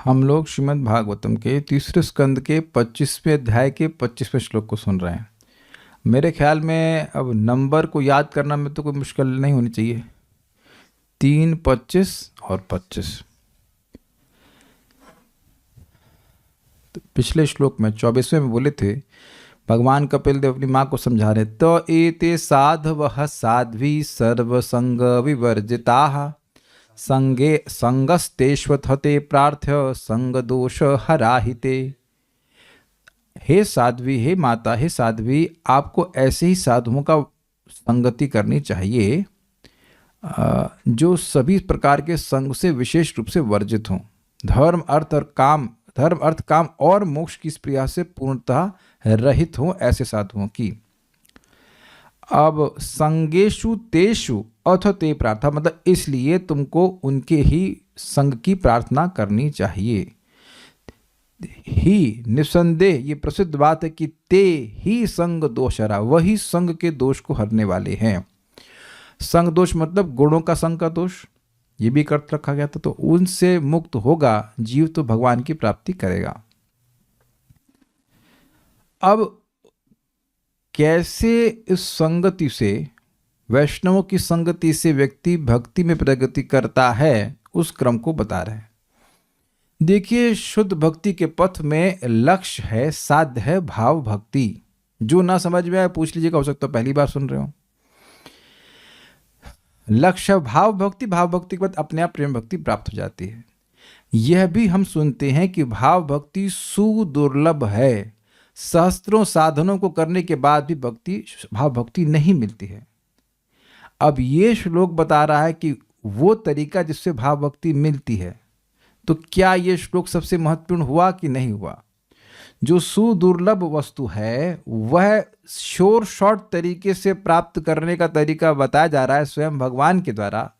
हम लोग श्रीमद् भागवतम के तीसरे स्कंद के 25वें अध्याय के 25वें श्लोक को सुन रहे हैं। मेरे ख्याल में अब नंबर को याद करना में तो कोई मुश्किल नहीं होनी चाहिए। 3, 25 और 25। तो पिछले श्लोक में 24वें में बोले थे, भगवान कपिल देव अपनी माँ को समझा रहे, तो एते साधवः साध्वी सर्वसंग विवर्जिताः संगे संगस्तेष्वथते प्रार्थ्य संग दोष हराहिते। हे साध्वी, हे माता, हे साध्वी, आपको ऐसे ही साधुओं का संगति करनी चाहिए जो सभी प्रकार के संग से विशेष रूप से वर्जित हों, धर्म अर्थ काम और मोक्ष की स्प्रिया से पूर्णतः रहित हों, ऐसे साधुओं की। अब संगेषु तेषु अथ ते प्रार्थना, मतलब इसलिए तुमको उनके ही संग की प्रार्थना करनी चाहिए। ही निसंदेह ये प्रसिद्ध बात है कि ते ही संग दोष हरा, वही संग के दोष को हरने वाले हैं। संग दोष मतलब गुणों का संग का दोष, ये भी अर्थ रखा गया था। तो उनसे मुक्त होगा जीव तो भगवान की प्राप्ति करेगा। अब कैसे इस संगति से, वैष्णवों की संगति से व्यक्ति भक्ति में प्रगति करता है, उस क्रम को बता रहे हैं। देखिए, शुद्ध भक्ति के पथ में लक्ष्य है, साध्य है भाव भक्ति। जो ना समझ में आए पूछ लीजिएगा, हो सकता है पहली बार सुन रहे हो। लक्ष्य भाव भक्ति, भाव भक्ति के बाद अपने आप प्रेम भक्ति प्राप्त हो जाती है। यह भी हम सुनते हैं कि भाव भक्ति सुदुर्लभ है, सहस्त्रों साधनों को करने के बाद भी भाव भक्ति नहीं मिलती है। अब ये श्लोक बता रहा है कि वो तरीका जिससे भाव भक्ति मिलती है। तो क्या ये श्लोक सबसे महत्वपूर्ण हुआ कि नहीं हुआ? जो सुदुर्लभ वस्तु है वह शॉर्ट तरीके से प्राप्त करने का तरीका बताया जा रहा है स्वयं भगवान के द्वारा।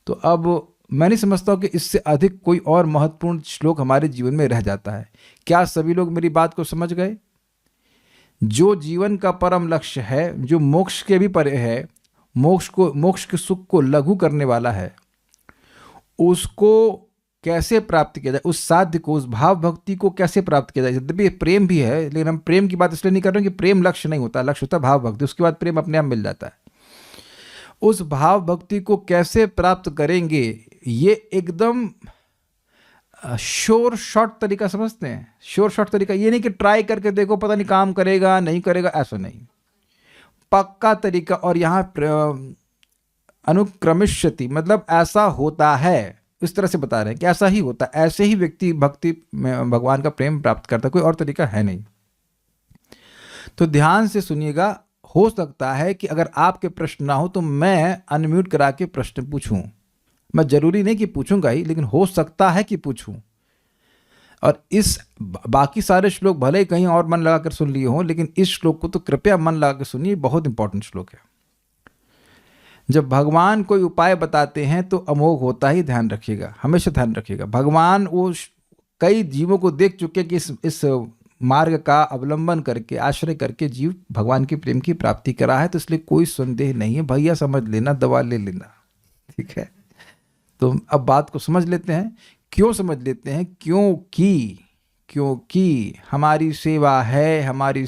तो अब मैं नहीं समझता हूँ कि इससे अधिक कोई और महत्वपूर्ण श्लोक हमारे जीवन में रह जाता है। क्या सभी लोग मेरी बात को समझ गए? जो जीवन का परम लक्ष्य है, जो मोक्ष के भी परे है, मोक्ष के सुख को लघु करने वाला है, उसको कैसे प्राप्त किया जाए, उस साध्य को, उस भाव भक्ति को कैसे प्राप्त किया जाए। यद्यपि प्रेम भी है, लेकिन हम प्रेम की बात इसलिए नहीं कर रहे हैं कि प्रेम लक्ष्य नहीं होता, लक्ष्य होता है भाव भक्ति, उसके बाद प्रेम अपने आप मिल जाता है। उस भाव भक्ति को कैसे प्राप्त करेंगे, ये एकदम शॉर्ट तरीका समझते हैं। शॉर्ट तरीका ये नहीं कि ट्राई करके देखो पता नहीं काम करेगा नहीं करेगा, ऐसा नहीं, पक्का तरीका। और यहाँ अनुक्रमिष्यति मतलब ऐसा होता है, इस तरह से बता रहे हैं कि ऐसा ही होता है, ऐसे ही व्यक्ति भक्ति में भगवान का प्रेम प्राप्त करता है, कोई और तरीका है नहीं। तो ध्यान से सुनिएगा। हो सकता है कि अगर आपके प्रश्न ना हो तो मैं अनम्यूट करा के प्रश्न पूछूं। मैं जरूरी नहीं कि पूछूंगा ही, लेकिन हो सकता है कि पूछूं। और इस बाकी सारे श्लोक भले ही कहीं और मन लगा कर सुन लिए हों, लेकिन इस श्लोक को तो कृपया मन लगा कर सुनिए, बहुत इंपॉर्टेंट श्लोक है। जब भगवान कोई उपाय बताते हैं तो अमोघ होता ही, ध्यान रखिएगा, हमेशा ध्यान रखिएगा। भगवान वो कई जीवों को देख चुके कि इस मार्ग का अवलंबन करके, आश्रय करके जीव भगवान के प्रेम की प्राप्ति करा है। तो इसलिए कोई संदेह नहीं है, भैया समझ लेना, दवा ले लेना, ठीक है। तो अब बात को समझ लेते हैं। क्यों समझ लेते हैं? क्योंकि हमारी सेवा है, हमारी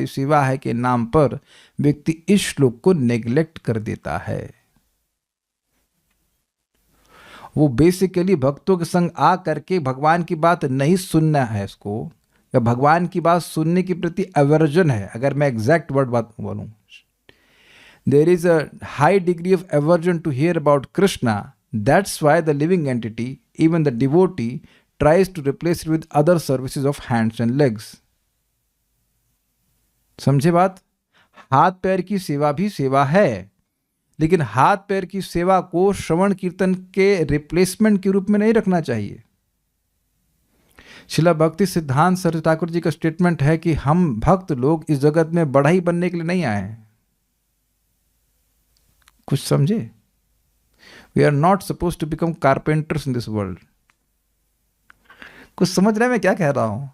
सेवा है के नाम पर व्यक्ति इस श्लोक को नेग्लेक्ट कर देता है। वो बेसिकली भक्तों के संग आ करके भगवान की बात नहीं सुनना है इसको, या भगवान की बात सुनने के प्रति एवर्जन है। अगर मैं एग्जैक्ट वर्ड बात बोलूं, there is a high degree of aversion to hear about Krishna. That's why the living entity, even the devotee, tries to replace it with other services of hands and legs. समझे बात? हाथ पैर की सेवा भी सेवा है, लेकिन हाथ पैर की सेवा को श्रवण कीर्तन के रिप्लेसमेंट के रूप में नहीं रखना चाहिए। श्रील भक्ति सिद्धांत सरस्वती ठाकुर जी का स्टेटमेंट है कि हम भक्त लोग इस जगत में बढ़ई बनने के लिए नहीं आए हैं। कुछ समझे? We are not suppose to become carpenters in this world. कुछ समझ रहे हैं मैं क्या कह रहा हूं?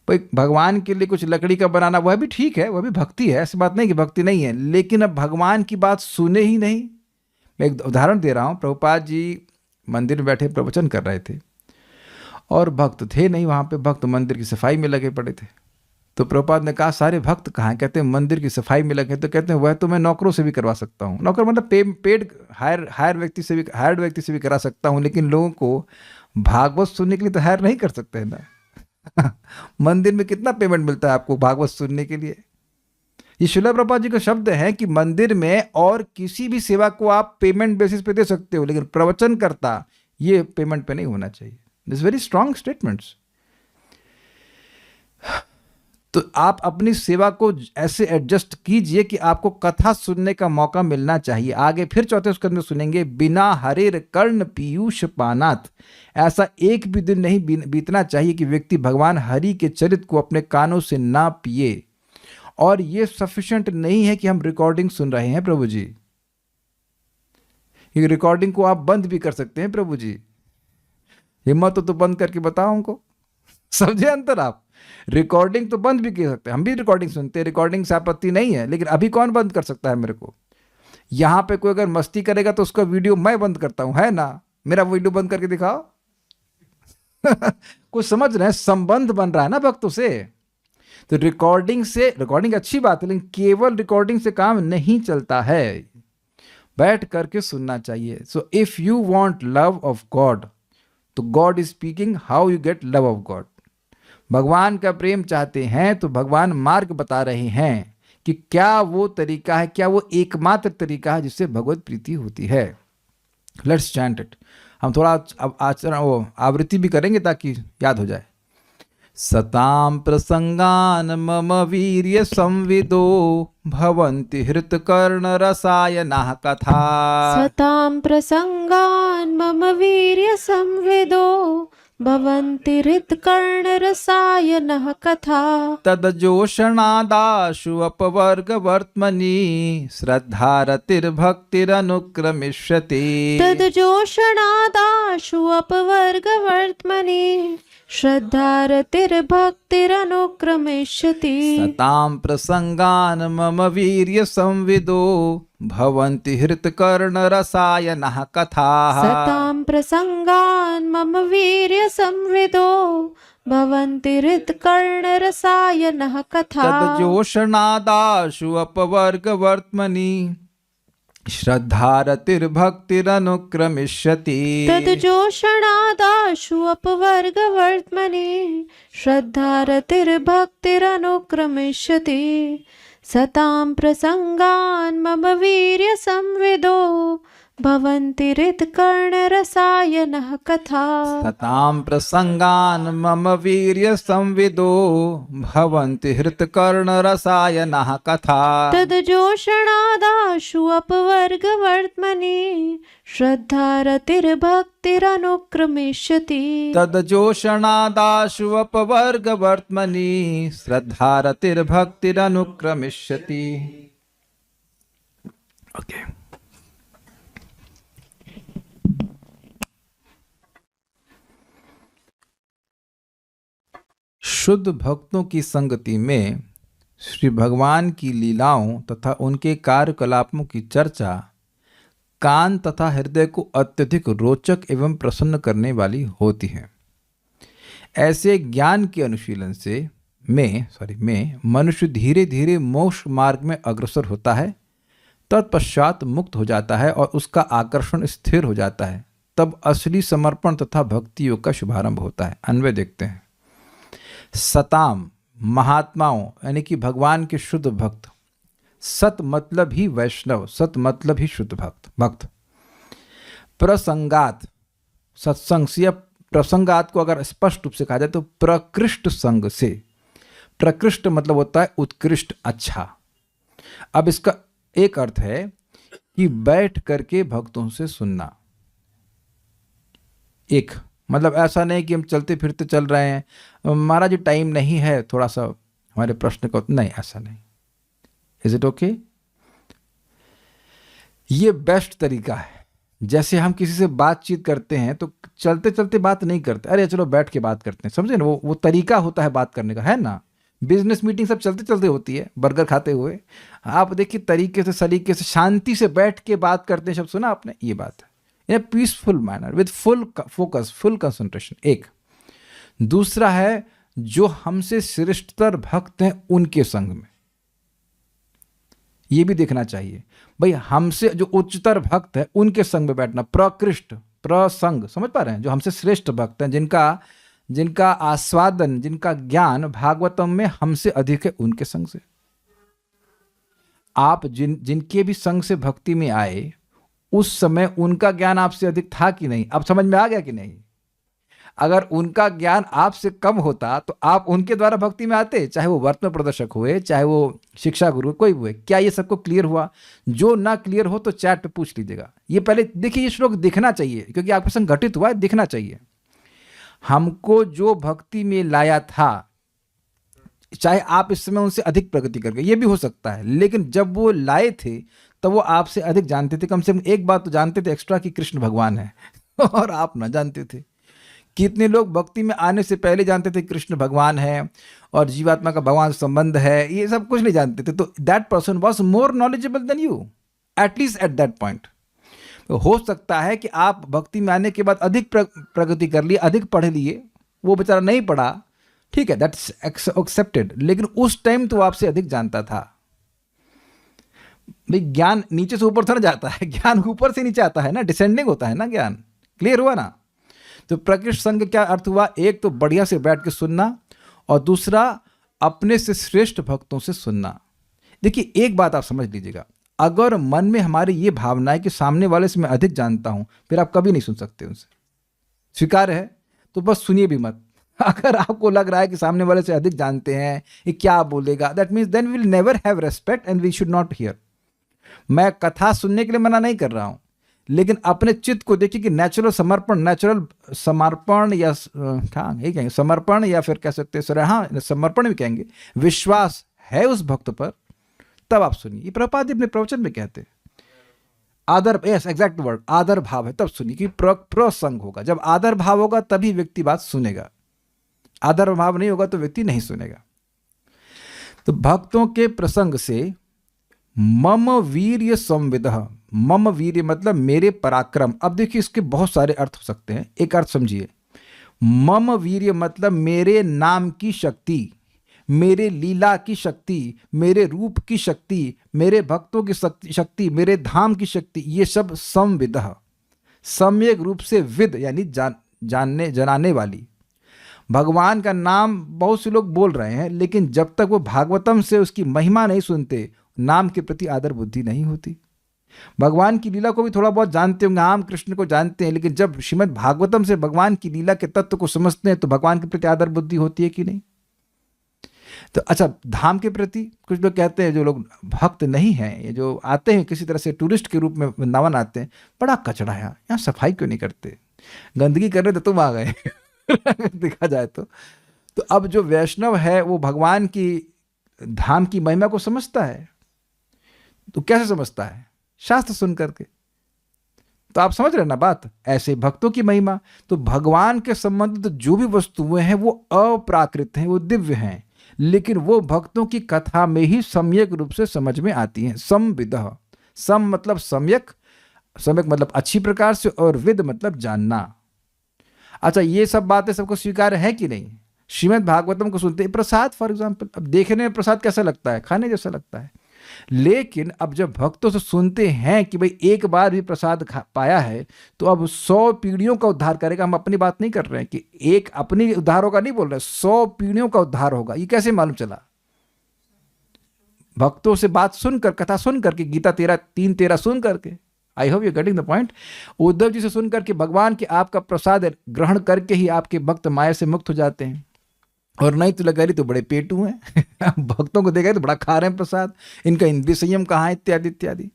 भाई भगवान के लिए कुछ लकड़ी का बनाना वह भी ठीक है, वह भी भक्ति है, ऐसी बात नहीं कि भक्ति नहीं है, लेकिन अब भगवान की बात सुने ही नहीं। मैं एक उदाहरण दे रहा हूं। प्रभुपाद जी मंदिर में बैठे प्रवचन कर रहे थे और भक्त थे नहीं वहाँ पे, भक्त मंदिर की सफाई में लगे पड़े थे। तो प्रभुपाद ने कहा सारे भक्त कहाँ हैं? कहते हैं मंदिर की सफाई में लगे। तो कहते हैं वह तो मैं नौकरों से भी करवा सकता हूँ, नौकर मतलब पेड हायर व्यक्ति से भी, हायर्ड व्यक्ति से भी करा सकता हूँ, लेकिन लोगों को भागवत सुनने के लिए तो हायर नहीं कर सकते हैं ना। मंदिर में कितना पेमेंट मिलता है आपको भागवत सुनने के लिए? ये श्रील प्रभुपाद जी का शब्द है कि मंदिर में और किसी भी सेवा को आप पेमेंट बेसिस पे दे सकते हो, लेकिन प्रवचन करता ये पेमेंट पे नहीं होना चाहिए। This very strong statements. तो आप अपनी सेवा को ऐसे एडजस्ट कीजिए कि आपको कथा सुनने का मौका मिलना चाहिए। आगे फिर चौथे स्कंद में सुनेंगे, बिना हरेर कर्ण पीयूष पानात, ऐसा एक भी दिन नहीं बीतना चाहिए कि व्यक्ति भगवान हरि के चरित को अपने कानों से ना पिए। और ये सफिशिएंट नहीं है कि हम रिकॉर्डिंग सुन रहे हैं प्रभु जी, ये रिकॉर्डिंग को आप बंद भी कर सकते हैं प्रभु जी। हिम्मत हो तो बंद करके बताओ हमको, समझे अंतर आप? रिकॉर्डिंग तो बंद भी कर सकते हैं, हम भी रिकॉर्डिंग सुनते हैं, रिकॉर्डिंग से आपत्ति नहीं है, लेकिन अभी कौन बंद कर सकता है मेरे को? यहां पे कोई अगर मस्ती करेगा तो उसका वीडियो मैं बंद करता हूं, है ना? मेरा वीडियो बंद करके दिखाओ। कुछ समझ रहे हैं? संबंध बन रहा है ना भक्तों से। तो रिकॉर्डिंग अच्छी बात है, लेकिन केवल रिकॉर्डिंग से काम नहीं चलता है, बैठ करके सुनना चाहिए। So if you want love of God, तो God is speaking, how you get love of God. भगवान का प्रेम चाहते हैं तो भगवान मार्ग बता रहे हैं कि क्या वो तरीका है, क्या वो एकमात्र तरीका है जिससे भगवत प्रीति होती है। Let's chant it. हम थोड़ा अब आचरण वो आवृत्ति भी करेंगे ताकि याद हो जाए। सतां प्रसंगान मम वीर्य संविदो भवन्ति हृतकर्ण रसायनः कथा। सतां प्रसंगान् मम वीर्य संविदो भवन्ति हृतकर्ण रसायनः कथा। तदजोषणादाशु अपवर्गवर्त्मनि श्रद्धारतिर्भक्तिरनुक्रमिष्यति। तदजोषणादाशु अपवर्गवर्त्मनि श्रद्धारतिर्भक्तिरनुक्रमिष्यति। सतां प्रसंगान् मम वीर्य संविदो भवन्ति हृतकर्ण रसायनः कथाः। सतां प्रसंगान् मम वीर्य संविदो भवन्ति हृतकर्ण रसायनः कथा। तदजोषणादाशु अपवर्गवर्त्मनि श्रद्धारतिर्भक्तिरनुक्रमिष्यति। तदजोषणादाशु अपवर्गवर्त्मनि श्रद्धारतिर्भक्तिरनुक्रमिष्यति। सतां प्रसंगान् मम वीर्य संविदो भवन्ति हृतकर्ण रसायनः कथा। सतां प्रसंगान् मम वीर्य संविदो भवन्ति हृतकर्ण रसायनः कथा। तदजोषणादाशु अपवर्गवर्त्मनि श्रद्धारतिर्भक्तिरनुक्रमिष्यति। तदजोषणादाशु अपवर्गवर्त्मनि श्रद्धारतिर्भक्तिरनुक्रमिष्यति। ओके। शुद्ध भक्तों की संगति में श्री भगवान की लीलाओं तथा उनके कार्यकलापों की चर्चा कान तथा हृदय को अत्यधिक रोचक एवं प्रसन्न करने वाली होती है। ऐसे ज्ञान के अनुशीलन से में मनुष्य धीरे धीरे मोक्ष मार्ग में अग्रसर होता है, तत्पश्चात मुक्त हो जाता है और उसका आकर्षण स्थिर हो जाता है। तब असली समर्पण तथा भक्ति योग का शुभारंभ होता है। अन्वय देखते हैं। सताम महात्माओं यानी कि भगवान के शुद्ध भक्त, सत मतलब ही वैष्णव, सत मतलब ही शुद्ध भक्त। प्रसंगात, सत्संग से, प्रसंगात को अगर स्पष्ट रूप से कहा जाए तो प्रकृष्ट संग से। प्रकृष्ट मतलब होता है उत्कृष्ट, अच्छा। अब इसका एक अर्थ है कि बैठ करके भक्तों से सुनना। एक मतलब ऐसा नहीं कि हम चलते फिरते चल रहे हैं, महाराज जी टाइम नहीं है थोड़ा सा हमारे प्रश्न का, नहीं, ऐसा नहीं। Is it okay? ये बेस्ट तरीका है। जैसे हम किसी से बातचीत करते हैं तो चलते चलते बात नहीं करते, अरे चलो बैठ के बात करते हैं, समझे ना? वो तरीका होता है बात करने का, है ना? बिजनेस मीटिंग सब चलते चलते होती है, बर्गर खाते हुए। आप देखिए तरीके से, सलीके से, शांति से बैठ के बात करते हैं, सब सुना आपने? ये बात है। In a peaceful manner with full focus, full concentration. एक दूसरा है जो हमसे श्रेष्ठतर भक्त हैं उनके संग में, ये भी देखना चाहिए भाई, हमसे जो उच्चतर भक्त है उनके संग में बैठना, प्रकृष्ट प्रसंग, समझ पा रहे हैं, जो हमसे श्रेष्ठ भक्त हैं, जिनका आस्वादन, जिनका ज्ञान भागवतम में हमसे अधिक है, उनके संग से। आप जिनके भी संग से भक्ति में आए उस समय उनका ज्ञान आपसे अधिक था कि नहीं, अब समझ में आ गया कि नहीं? अगर उनका ज्ञान आपसे कम होता तो आप उनके द्वारा भक्ति में आते, चाहे वो वर्तमान प्रदर्शक हुए, चाहे वो शिक्षा गुरु, कोई हुए। क्या ये सबको क्लियर हुआ? जो ना क्लियर हो तो चैट पे पूछ लीजिएगा। ये पहले देखिए, ये श्लोक दिखना चाहिए क्योंकि आपके संग घटित हुआ है, दिखना चाहिए। हमको जो भक्ति में लाया था, चाहे आप इस समय उनसे अधिक प्रगति कर गए, ये भी हो सकता है, लेकिन जब वो लाए थे तब वो आपसे अधिक जानते थे, कम से कम एक बात तो जानते थे एक्स्ट्रा कि कृष्ण भगवान है और आप ना जानते थे। कितने लोग भक्ति में आने से पहले जानते थे कृष्ण भगवान है और जीवात्मा का भगवान से संबंध है, ये सब कुछ नहीं जानते थे। तो that person was more knowledgeable then you, at least at that point. तो हो सकता है कि आप भक्ति में आने के बाद अधिक प्रगति कर लिए, अधिक पढ़ लिए, वो बेचारा नहीं पढ़ा, ठीक है, दैट्स एक्सेप्टेड, लेकिन उस टाइम तो आपसे अधिक जानता था। भाई ज्ञान नीचे से ऊपर थोड़ा जाता है, ज्ञान ऊपर से नीचे आता है ना, डिसेंडिंग होता है ना ज्ञान। क्लियर हुआ ना? तो प्रकृष्ट संग क्या अर्थ हुआ? एक तो बढ़िया से बैठ के सुनना और दूसरा अपने से श्रेष्ठ भक्तों से सुनना। देखिए एक बात आप समझ लीजिएगा, अगर मन में हमारी ये भावना है कि सामने वाले से मैं अधिक जानता हूं, फिर आप कभी नहीं सुन सकते उनसे। स्वीकार है? तो बस सुनिए भी मत। अगर आपको लग रहा है कि सामने वाले से अधिक जानते हैं, ये क्या बोलेगा, that means then we will never have respect and we should not hear. मैं कथा सुनने के लिए मना नहीं कर रहा हूं, लेकिन अपने चित्त को देखिए कि नेचुरल समर्पण या क्या यही कहेंगे, समर्पण या फिर कह सकते हैं हाँ समर्पण भी कहेंगे, विश्वास है उस भक्त पर, तब आप सुनिए। ये प्रभुपाद अपने प्रवचन में कहते हैं आदर, यस एग्जैक्ट वर्ड, आदर भाव है तब सुनिए, कि प्रसंग होगा। जब आदर भाव होगा तभी व्यक्ति बात सुनेगा, आदर भाव नहीं होगा तो व्यक्ति नहीं सुनेगा। तो भक्तों के प्रसंग से मम वीर्य संविदः, मम वीर्य मतलब मेरे पराक्रम। अब देखिए इसके बहुत सारे अर्थ हो सकते हैं, एक अर्थ समझिए, मम वीर्य मतलब मेरे नाम की शक्ति, मेरे लीला की शक्ति, मेरे रूप की शक्ति, मेरे भक्तों की शक्ति, मेरे धाम की शक्ति, ये सब संविदः, सम्यक रूप से विद यानी जनाने वाली। भगवान का नाम बहुत से लोग बोल रहे हैं, लेकिन जब तक वो भागवतम से उसकी महिमा नहीं सुनते, नाम के प्रति आदर बुद्धि नहीं होती। भगवान की लीला को भी थोड़ा बहुत जानते होंगे, हम कृष्ण को जानते हैं, लेकिन जब श्रीमद् भागवतम से भगवान की लीला के तत्व को समझते हैं तो भगवान के प्रति आदर बुद्धि होती है कि नहीं? तो अच्छा, धाम के प्रति कुछ लोग कहते हैं, जो लोग भक्त नहीं हैं, ये जो आते हैं किसी तरह से टूरिस्ट के रूप में वृंदावन आते हैं, बड़ा कचरा है यहाँ सफाई क्यों नहीं करते, गंदगी कर रहे तो तुम आ गए देखा जाए तो अब जो वैष्णव है वो भगवान की धाम की महिमा को समझता है, तो कैसे समझता है? शास्त्र सुन करके। तो आप समझ रहे ना बात, ऐसे भक्तों की महिमा। तो भगवान के संबंधित जो भी वस्तुएं हैं वो अप्राकृत हैं, वो दिव्य हैं, लेकिन वो भक्तों की कथा में ही सम्यक रूप से समझ में आती हैं। संविदः, सम मतलब सम्यक, सम्यक मतलब अच्छी प्रकार से, और विद मतलब जानना। अच्छा, ये सब बातें सबको स्वीकार है कि नहीं? श्रीमद् भागवतम को सुनते, प्रसाद फॉर एग्जाम्पल, अब देखने में प्रसाद कैसा लगता है? खाने जैसा लगता है, लेकिन अब जब भक्तों से सुनते हैं कि भाई एक बार भी प्रसाद पाया है तो अब 100 पीढ़ियों का उद्धार करेगा। हम अपनी बात नहीं कर रहे हैं कि एक अपनी उद्धार होगा, नहीं बोल रहे, 100 पीढ़ियों का उद्धार होगा। ये कैसे मालूम चला? भक्तों से बात सुनकर, कथा सुन करके, गीता 3:13 सुन करके। I hope you getting the point. Uddhav ji से सुन करके भगवान के आपका प्रसाद ग्रहण करके ही आपके भक्त माया से मुक्त हो जाते हैं, और नहीं तो लगा रही तो बड़े पेटू हैं भक्तों को देखा तो बड़ा खा रहे हैं प्रसाद, इनका इंद्रिय संयम कहाँ है, इत्यादि इत्यादि।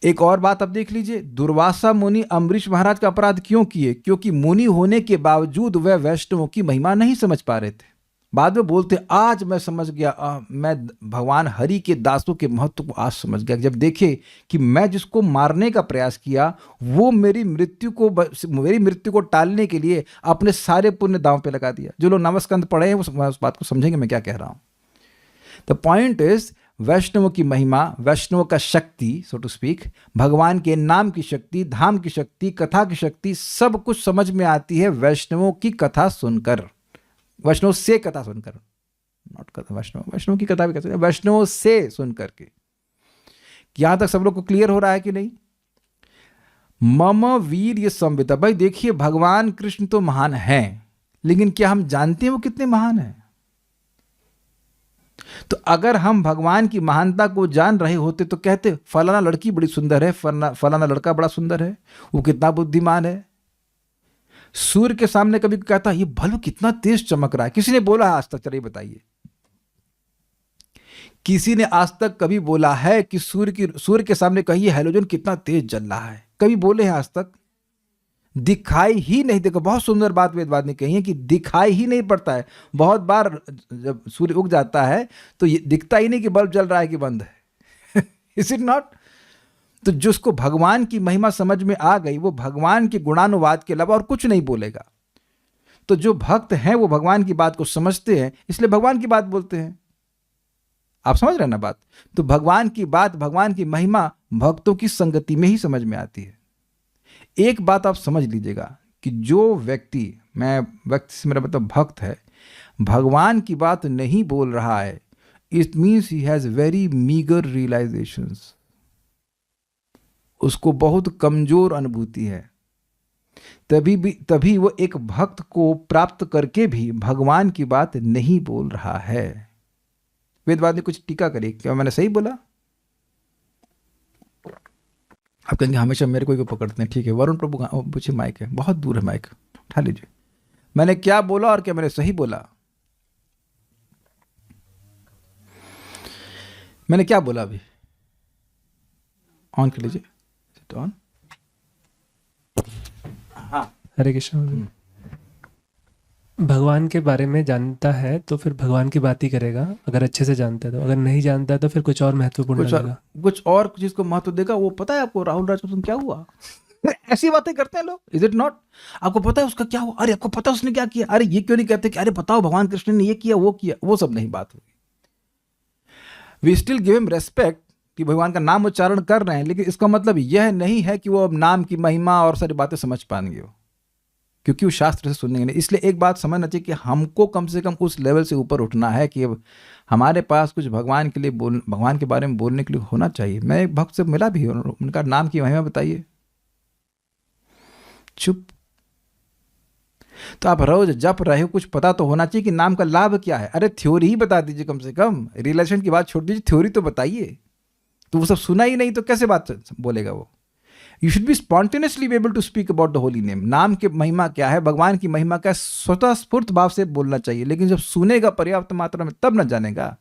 एक और बात आप देख लीजिए, दुर्वासा मुनि अम्बरीश महाराज का अपराध क्यों किए? क्योंकि मुनि होने के बावजूद वह वैष्णवों की महिमा नहीं समझ पा रहे थे। बाद में बोलते आज मैं समझ गया, मैं भगवान हरि के दासों के महत्व को आज समझ गया, जब देखे कि मैं जिसको मारने का प्रयास किया वो मेरी मृत्यु को टालने के लिए अपने सारे पुण्य दांव पे लगा दिया। जो लोग नवस्कंद पढ़े हैं वो उस बात को समझेंगे मैं क्या कह रहा हूँ। द पॉइंट इज, वैष्णवों की महिमा, वैष्णव का शक्ति सो टू स्पीक, भगवान के नाम की शक्ति, धाम की शक्ति, कथा की शक्ति, सब कुछ समझ में आती है वैष्णवों की कथा सुनकर, वैष्णव से कथा सुनकर, नॉट कथा वैष्णव की कथा भी कहते हैं, वैष्णवों से सुन करके। यहां तक सब लोग को क्लियर हो रहा है कि नहीं? मम वीर्य संविदा। भाई देखिए, भगवान कृष्ण तो महान हैं, लेकिन क्या हम जानते हैं वो कितने महान हैं? तो अगर हम भगवान की महानता को जान रहे होते तो कहते फलाना लड़की बड़ी सुंदर है, फलाना लड़का बड़ा सुंदर है, वो कितना बुद्धिमान है। सूर्य के सामने कभी कहता ये बल्ब कितना तेज चमक रहा है, किसी ने बोला है आज तक? चलिए बताइए, किसी ने आज तक कभी बोला है कि सूर्य के सामने कहिए हैलोजन कितना तेज जल रहा है? कभी बोले हैं आज तक? दिखाई ही नहीं। देखो, बहुत सुंदर बात वेदवाद ने कही है कि दिखाई ही नहीं पड़ता है। बहुत बार जब सूर्य उग जाता है तो ये दिखता ही नहीं कि बल्ब जल रहा है कि बंद है। Is it not? तो जिसको भगवान की महिमा समझ में आ गई, वो भगवान के गुणानुवाद के अलावा और कुछ नहीं बोलेगा। तो जो भक्त हैं वो भगवान की बात को समझते हैं, इसलिए भगवान की बात बोलते हैं। आप समझ रहे हैं ना बात? तो भगवान की बात, भगवान की महिमा भक्तों की संगति में ही समझ में आती है। एक बात आप समझ लीजिएगा कि जो व्यक्ति, मैं व्यक्ति से मेरा मतलब भक्त है, भगवान की बात नहीं बोल रहा है, it means he has very meagre realisations. उसको बहुत कमजोर अनुभूति है। तभी वो एक भक्त को प्राप्त करके भी भगवान की बात नहीं बोल रहा है। वेदवाद ने कुछ टीका करी, क्या मैंने सही बोला? आप कहेंगे हमेशा मेरे को ही पकड़ते हैं। ठीक है, वरुण प्रभु पूछे, माइक है, बहुत दूर है माइक, उठा लीजिए। मैंने क्या बोला और क्या मैंने सही बोला? मैंने क्या बोला अभी? ऑन कर लीजिए, ऑन। हाँ, हरे कृष्ण। भगवान के बारे में जानता है तो फिर भगवान की बात ही करेगा, अगर अच्छे से जानता है तो। अगर नहीं जानता है तो फिर कुछ और महत्वपूर्ण लगेगा, कुछ और चीज को महत्व देगा। वो पता है आपको राहुल राजपूत क्या हुआ? ऐसी बातें करते हैं लोग, इज इट नॉट? आपको पता है उसका क्या हुआ? अरे आपको पता है उसने क्या किया? अरे ये क्यों नहीं कहते कि अरे बताओ भगवान कृष्ण ने ये किया वो किया? वो सब नहीं बात हुई। We still give him respect कि भगवान का नाम उच्चारण कर रहे हैं, लेकिन इसका मतलब यह नहीं है कि वो अब नाम की महिमा और सारी बातें समझ पाएंगे, क्योंकि वो शास्त्र से सुनेंगे नहीं। इसलिए एक बात समझना चाहिए कि हमको कम से कम उस लेवल से ऊपर उठना है कि अब हमारे पास कुछ भगवान के लिए भगवान के बारे में बोलने के लिए होना चाहिए। मैं एक भक्त से मिला भी, उनका नाम की महिमा बताइए, चुप। तो आप रोज जप रहे हो, कुछ पता तो होना चाहिए कि नाम का लाभ क्या है। अरे थ्योरी ही बता दीजिए, कम से कम रिलेशन की बात छोड़ दीजिए, थ्योरी तो बताइए। तो वो सब सुना ही नहीं तो कैसे बात बोलेगा वो? You should be spontaneously be able to speak about the holy name. नाम की महिमा क्या है, भगवान की महिमा क्या है, स्वतः स्फूर्त भाव से बोलना चाहिए। लेकिन जब सुनेगा पर्याप्त मात्रा में तब न जानेगा।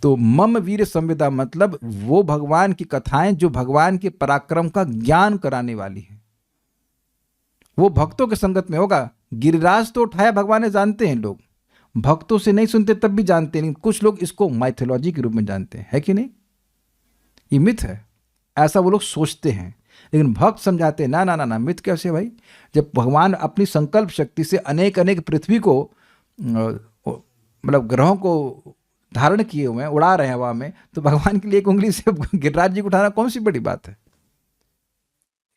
तो मम वीर संविदा मतलब वो भगवान की कथाएं जो भगवान के पराक्रम का ज्ञान कराने वाली है, वो भक्तों के संगत में होगा। गिरिराज तो उठाया भगवान ने, जानते हैं लोग, भक्तों से नहीं सुनते तब भी जानते नहीं। कुछ लोग इसको माइथोलॉजी के रूप में जानते हैं, है कि नहीं? ये मिथ है, ऐसा वो लोग सोचते हैं। लेकिन भक्त समझाते हैं ना ना ना ना, मिथ कैसे भाई? जब भगवान अपनी संकल्प शक्ति से अनेक अनेक पृथ्वी को, मतलब ग्रहों को धारण किए हुए हैं, उड़ा रहे हैं हवा में, तो भगवान के लिए एक उंगली से गिरिराज जी को उठाना कौन सी बड़ी बात है?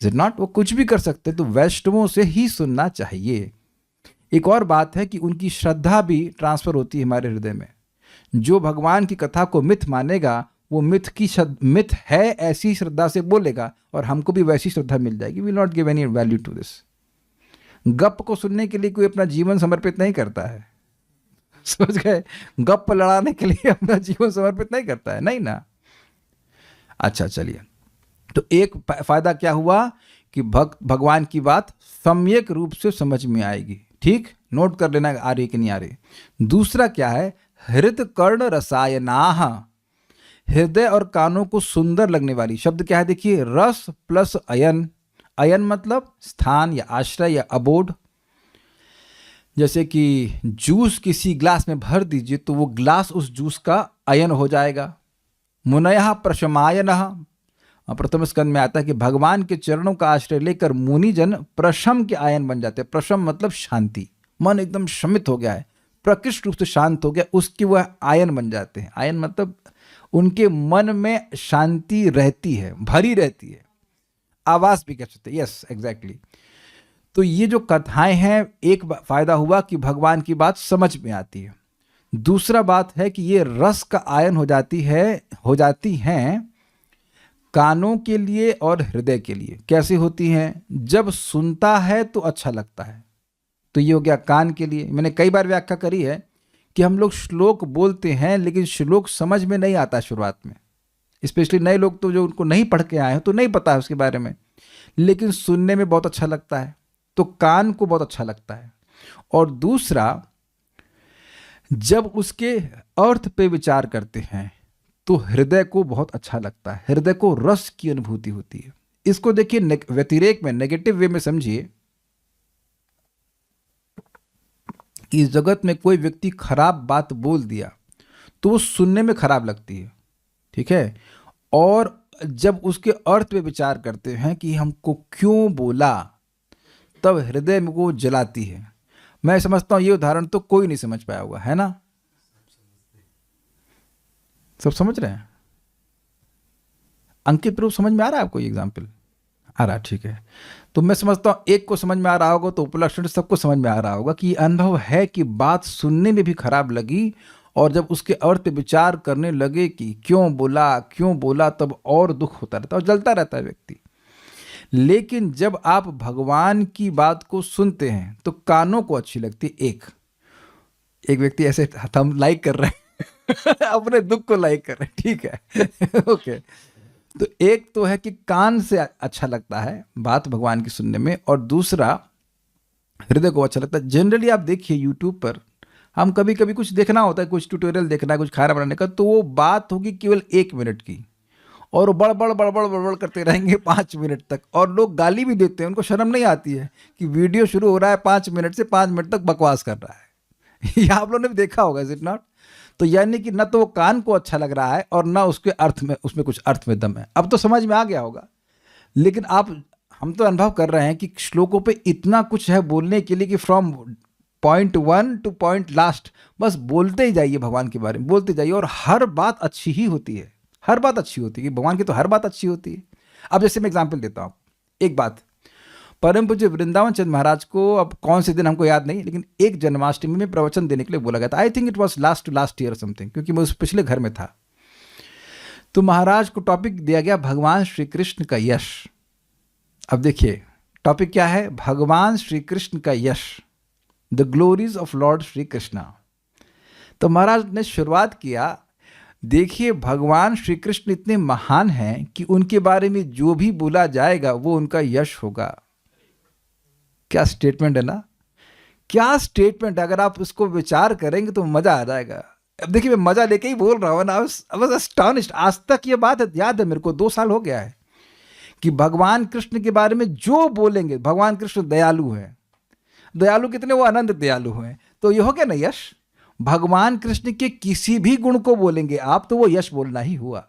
Is it not? वो कुछ भी कर सकते। तो वैष्णवों से ही सुनना चाहिए। एक और बात है कि उनकी श्रद्धा भी ट्रांसफर होती है हमारे हृदय में। जो भगवान की कथा को मिथ मानेगा, वो मिथ है ऐसी श्रद्धा से बोलेगा, और हमको भी वैसी श्रद्धा मिल जाएगी। Will not give any value to this. गप को सुनने के लिए कोई अपना जीवन समर्पित नहीं करता है, समझ गए? गप लड़ाने के लिए अपना जीवन समर्पित नहीं करता है, नहीं ना? अच्छा चलिए, तो एक फायदा क्या हुआ कि भगवान की बात सम्यक रूप से समझ में आएगी। ठीक, नोट कर लेना आ रही कि नहीं आ रही। दूसरा क्या है? हृत कर्ण रसायनाह, हृदय और कानों को सुंदर लगने वाली। शब्द क्या है देखिए, रस प्लस अयन। अयन मतलब स्थान या आश्रय या अबोध। जैसे कि जूस किसी ग्लास में भर दीजिए तो वो ग्लास उस जूस का अयन हो जाएगा। मुनयः प्रशमायनः, प्रथम स्कंद में आता है कि भगवान के चरणों का आश्रय लेकर मुनिजन प्रशम के आयन बन जाते हैं। प्रशम मतलब शांति, मन एकदम शमित हो गया है, प्रकृष्ट रूप से शांत हो गया, उसकी वह आयन बन जाते हैं। आयन मतलब उनके मन में शांति रहती है, भरी रहती है, आवास भी कह सकते हैं। Yes, exactly. तो ये जो कथाएं हैं, एक फायदा हुआ कि भगवान की बात समझ में आती है। दूसरा बात है कि ये रस का आयन हो जाती हैं कानों के लिए और हृदय के लिए। कैसे होती हैं? जब सुनता है तो अच्छा लगता है, तो ये हो गया कान के लिए। मैंने कई बार व्याख्या करी है कि हम लोग श्लोक बोलते हैं लेकिन श्लोक समझ में नहीं आता शुरुआत में, स्पेशली नए लोग तो जो उनको नहीं पढ़ के आए हैं तो नहीं पता है उसके बारे में, लेकिन सुनने में बहुत अच्छा लगता है, तो कान को बहुत अच्छा लगता है। और दूसरा, जब उसके अर्थ पे विचार करते हैं तो हृदय को बहुत अच्छा लगता है, हृदय को रस की अनुभूति होती है। इसको देखिए व्यतिरेक में, नेगेटिव वे में समझिए। इस जगत में कोई व्यक्ति खराब बात बोल दिया तो वो सुनने में खराब लगती है, ठीक है, और जब उसके अर्थ पे विचार करते हैं कि हमको क्यों बोला, तब हृदय में वो जलाती है। मैं समझता हूं ये उदाहरण तो कोई नहीं समझ पाया होगा, है ना? सब समझ रहे हैं? अंकित रूप समझ में आ रहा है आपको? ये एग्जाम्पल आ रहा है, ठीक है। तो मैं समझता हूं एक को समझ में आ रहा होगा तो उपलक्षण सबको समझ में आ रहा होगा कि अनुभव है कि बात सुनने में भी खराब लगी, और जब उसके अर्थ पे विचार करने लगे कि क्यों बोला, तब और दुख होता रहता है और जलता रहता है व्यक्ति। लेकिन जब आप भगवान की बात को सुनते हैं तो कानों को अच्छी लगती है। एक व्यक्ति ऐसे हम लाइक कर रहे हैं अपने दुख को लाइक कर रहे हैं, ठीक है ओके। तो एक तो है कि कान से अच्छा लगता है बात भगवान की सुनने में, और दूसरा हृदय को अच्छा लगता है। जनरली आप देखिए यूट्यूब पर हम कभी कभी कुछ देखना होता है, कुछ ट्यूटोरियल देखना है, कुछ खाना बनाने का, तो वो बात होगी केवल 1 मिनट की और वो बड़बड़ करते रहेंगे 5 मिनट तक, और लोग गाली भी देते हैं, उनको शर्म नहीं आती है कि वीडियो शुरू हो रहा है 5 मिनट से 5 मिनट तक बकवास कर रहा है ये आप लोगों ने भी देखा होगा, इज इट नॉट? तो यानी कि न तो वो कान को अच्छा लग रहा है और ना उसके अर्थ में, उसमें कुछ अर्थ में दम है। अब तो समझ में आ गया होगा, लेकिन हम तो अनुभव कर रहे हैं कि श्लोकों पे इतना कुछ है बोलने के लिए कि from point 1 two point last बस बोलते ही जाइए, भगवान के बारे में बोलते जाइए, और हर बात अच्छी ही होती है, हर बात अच्छी होती है, भगवान की तो हर बात अच्छी होती है। अब जैसे मैं एग्जाम्पल देता हूँ, एक बात, परम पूज्य वृंदावन चंद महाराज को, अब कौन से दिन हमको याद नहीं, लेकिन एक जन्माष्टमी में प्रवचन देने के लिए बोला गया था। I think it was last year something, क्योंकि मैं उस पिछले घर में था। तो महाराज को टॉपिक दिया गया भगवान श्री कृष्ण का यश। अब देखिए टॉपिक क्या है, भगवान श्री कृष्ण का यश, the glories of lord Shri Krishna. तो महाराज ने शुरुआत किया, देखिए भगवान श्री कृष्ण इतने महान हैं कि उनके बारे में जो भी बोला जाएगा वो उनका यश होगा। क्या स्टेटमेंट है ना, क्या स्टेटमेंट। अगर आप उसको विचार करेंगे तो मजा आ जाएगा। अब देखिए मैं मजा लेके ही बोल रहा हूँ ना, आई वाज एस्टॉनिश्ड। आज तक ये बात याद है मेरे को, 2 साल हो गया है, कि भगवान कृष्ण के बारे में जो बोलेंगे, भगवान कृष्ण दयालु है। दयालु कितने? वो अनंत दयालु हैं। तो ये हो गया ना यश। भगवान कृष्ण के किसी भी गुण को बोलेंगे आप तो वो यश बोलना ही हुआ।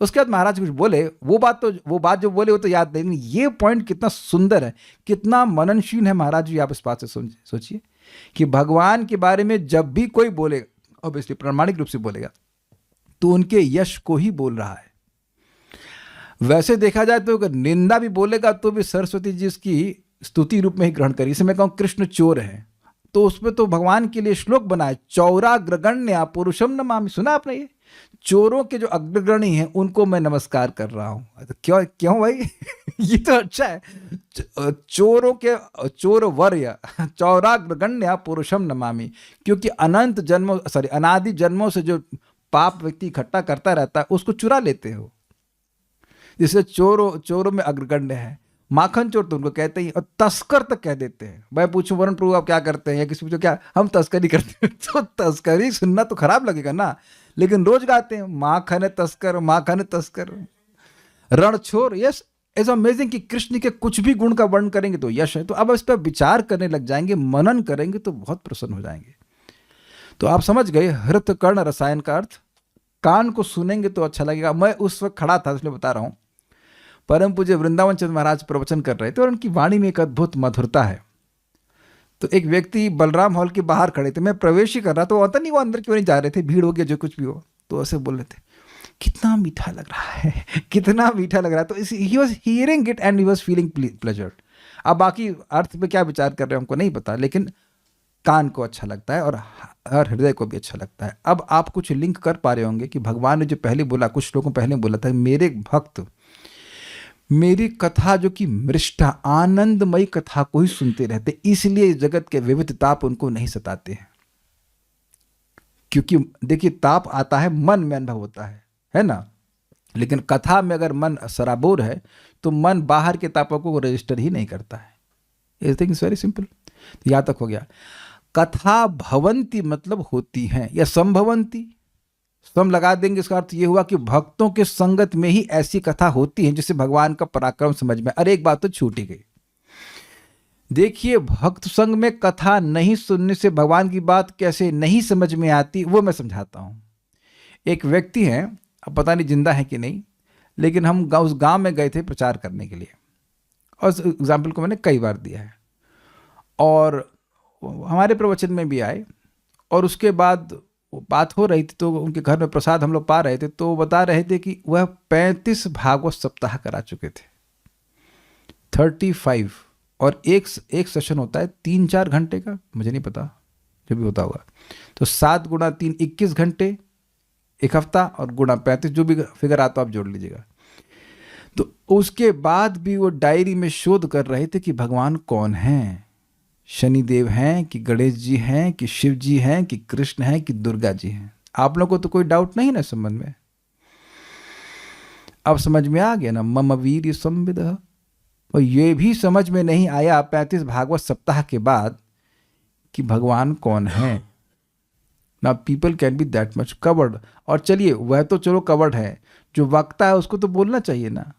उसके बाद महाराज कुछ बोले, वो बात जो बोले वो तो याद नहीं। ये पॉइंट कितना सुंदर है, कितना मननशील है महाराज जी। आप इस बात से सोचिए कि भगवान के बारे में जब भी कोई बोलेगा, ऑब्वियसली प्रामाणिक रूप से बोलेगा, तो उनके यश को ही बोल रहा है। वैसे देखा जाए तो अगर निंदा भी बोलेगा तो भी सरस्वती जी उसकी स्तुति रूप में ही ग्रहण करी। इसे मैं कहूँ कृष्ण चोर है, तो उसमें तो भगवान के लिए श्लोक बना है, चौराग्रगण्य पुरुषम नमामि। सुना आपने? ये चोरों के जो अग्रगणी हैं उनको मैं नमस्कार कर रहा हूं। तो क्यों भाई ये तो अच्छा है। चोरों के चोर वर्य चौराग्रगण्य पुरुषम नमामि, क्योंकि अनादि जन्मों से जो पाप व्यक्ति इकट्ठा करता रहता है उसको चुरा लेते हो। जिससे चोरों में अग्रगण्य है। माखन चोर तो उनको कहते ही, और तस्कर तक कह देते हैं। मैं पूछूं वरुण प्रभु आप क्या करते हैं, या किसी पूछो क्या, हम तस्करी करते हैं। तो तस्करी सुनना तो खराब लगेगा ना, लेकिन रोज गाते हैं माखन तस्कर, माखन तस्कर, रणछोर। यस, इज अमेजिंग कि कृष्ण के कुछ भी गुण का वर्णन करेंगे तो यश है। तो अब इस पर विचार करने लग जाएंगे, मनन करेंगे तो बहुत प्रसन्न हो जाएंगे। तो आप समझ गए हृत कर्ण रसायन का अर्थ। कान को सुनेंगे तो अच्छा लगेगा। मैं उस वक्त खड़ा था इसलिए बता रहा हूं। परम पूज्य वृंदावन चंद महाराज प्रवचन कर रहे थे और उनकी वाणी में एक अद्भुत मधुरता है। तो एक व्यक्ति बलराम हॉल के बाहर खड़े थे, मैं प्रवेश ही कर रहा, तो पता नहीं वो अंदर क्यों नहीं जा रहे थे, भीड़ हो गया जो कुछ भी हो, तो ऐसे बोल रहे थे कितना मीठा लग रहा है, कितना मीठा लग रहा है। तो he was hearing it and he was feeling pleasure. अब बाकी अर्थ पे क्या विचार कर रहे हैं हमको नहीं पता, लेकिन कान को अच्छा लगता है और हृदय को भी अच्छा लगता है। अब आप कुछ लिंक कर पा रहे होंगे कि भगवान ने जो पहले बोला, कुछ लोगों पहले बोला था, मेरे भक्त मेरी कथा जो कि मृष्टा आनंदमयी कथा को ही सुनते रहते, इसलिए इस जगत के विविध ताप उनको नहीं सताते हैं। क्योंकि देखिए ताप आता है मन में अनुभव होता है ना, लेकिन कथा में अगर मन सराबोर है तो मन बाहर के तापों को रजिस्टर ही नहीं करता है। ये थिंग इज वेरी सिंपल। तो यहाँ तक हो गया। कथा भवंती मतलब होती हैं या संभवंती, सम लगा देंगे, इसका अर्थ ये हुआ कि भक्तों के संगत में ही ऐसी कथा होती है जिससे भगवान का पराक्रम समझ में। अरे एक बात तो छूट ही गई, देखिए भक्त संग में कथा नहीं सुनने से भगवान की बात कैसे नहीं समझ में आती, वो मैं समझाता हूँ। एक व्यक्ति हैं, अब पता नहीं जिंदा है कि नहीं, लेकिन हम उस गांव में गए थे प्रचार करने के लिए, और उस एग्जाम्पल को मैंने कई बार दिया है, और हमारे प्रवचन में भी आए। और उसके बाद बात हो रही थी तो उनके घर में प्रसाद हम लोग पा रहे थे, तो वो बता रहे थे कि वह 35 भागवत सप्ताह करा चुके थे, 35। और एक सेशन होता है 3-4 घंटे का, मुझे नहीं पता, जो भी होता होगा, तो 7 गुणा 3 21 घंटे एक हफ्ता, और गुणा 35 जो भी फिगर आता आप जोड़ लीजिएगा। तो उसके बाद भी वो डायरी में शोध कर रहे थे कि भगवान कौन हैं, शनिदेव हैं कि गणेश जी हैं कि शिव जी हैं कि कृष्ण हैं कि दुर्गा जी हैं। आप लोगों को तो कोई डाउट नहीं ना संबंध में, अब समझ में आ गया ना, मम वीर्य संविदः। और ये भी समझ में नहीं आया 35 भागवत सप्ताह के बाद कि भगवान कौन है। ना people can be that much covered. और चलिए वह तो चलो कवर्ड है, जो वक्ता है उसको तो बोलना चाहिए ना।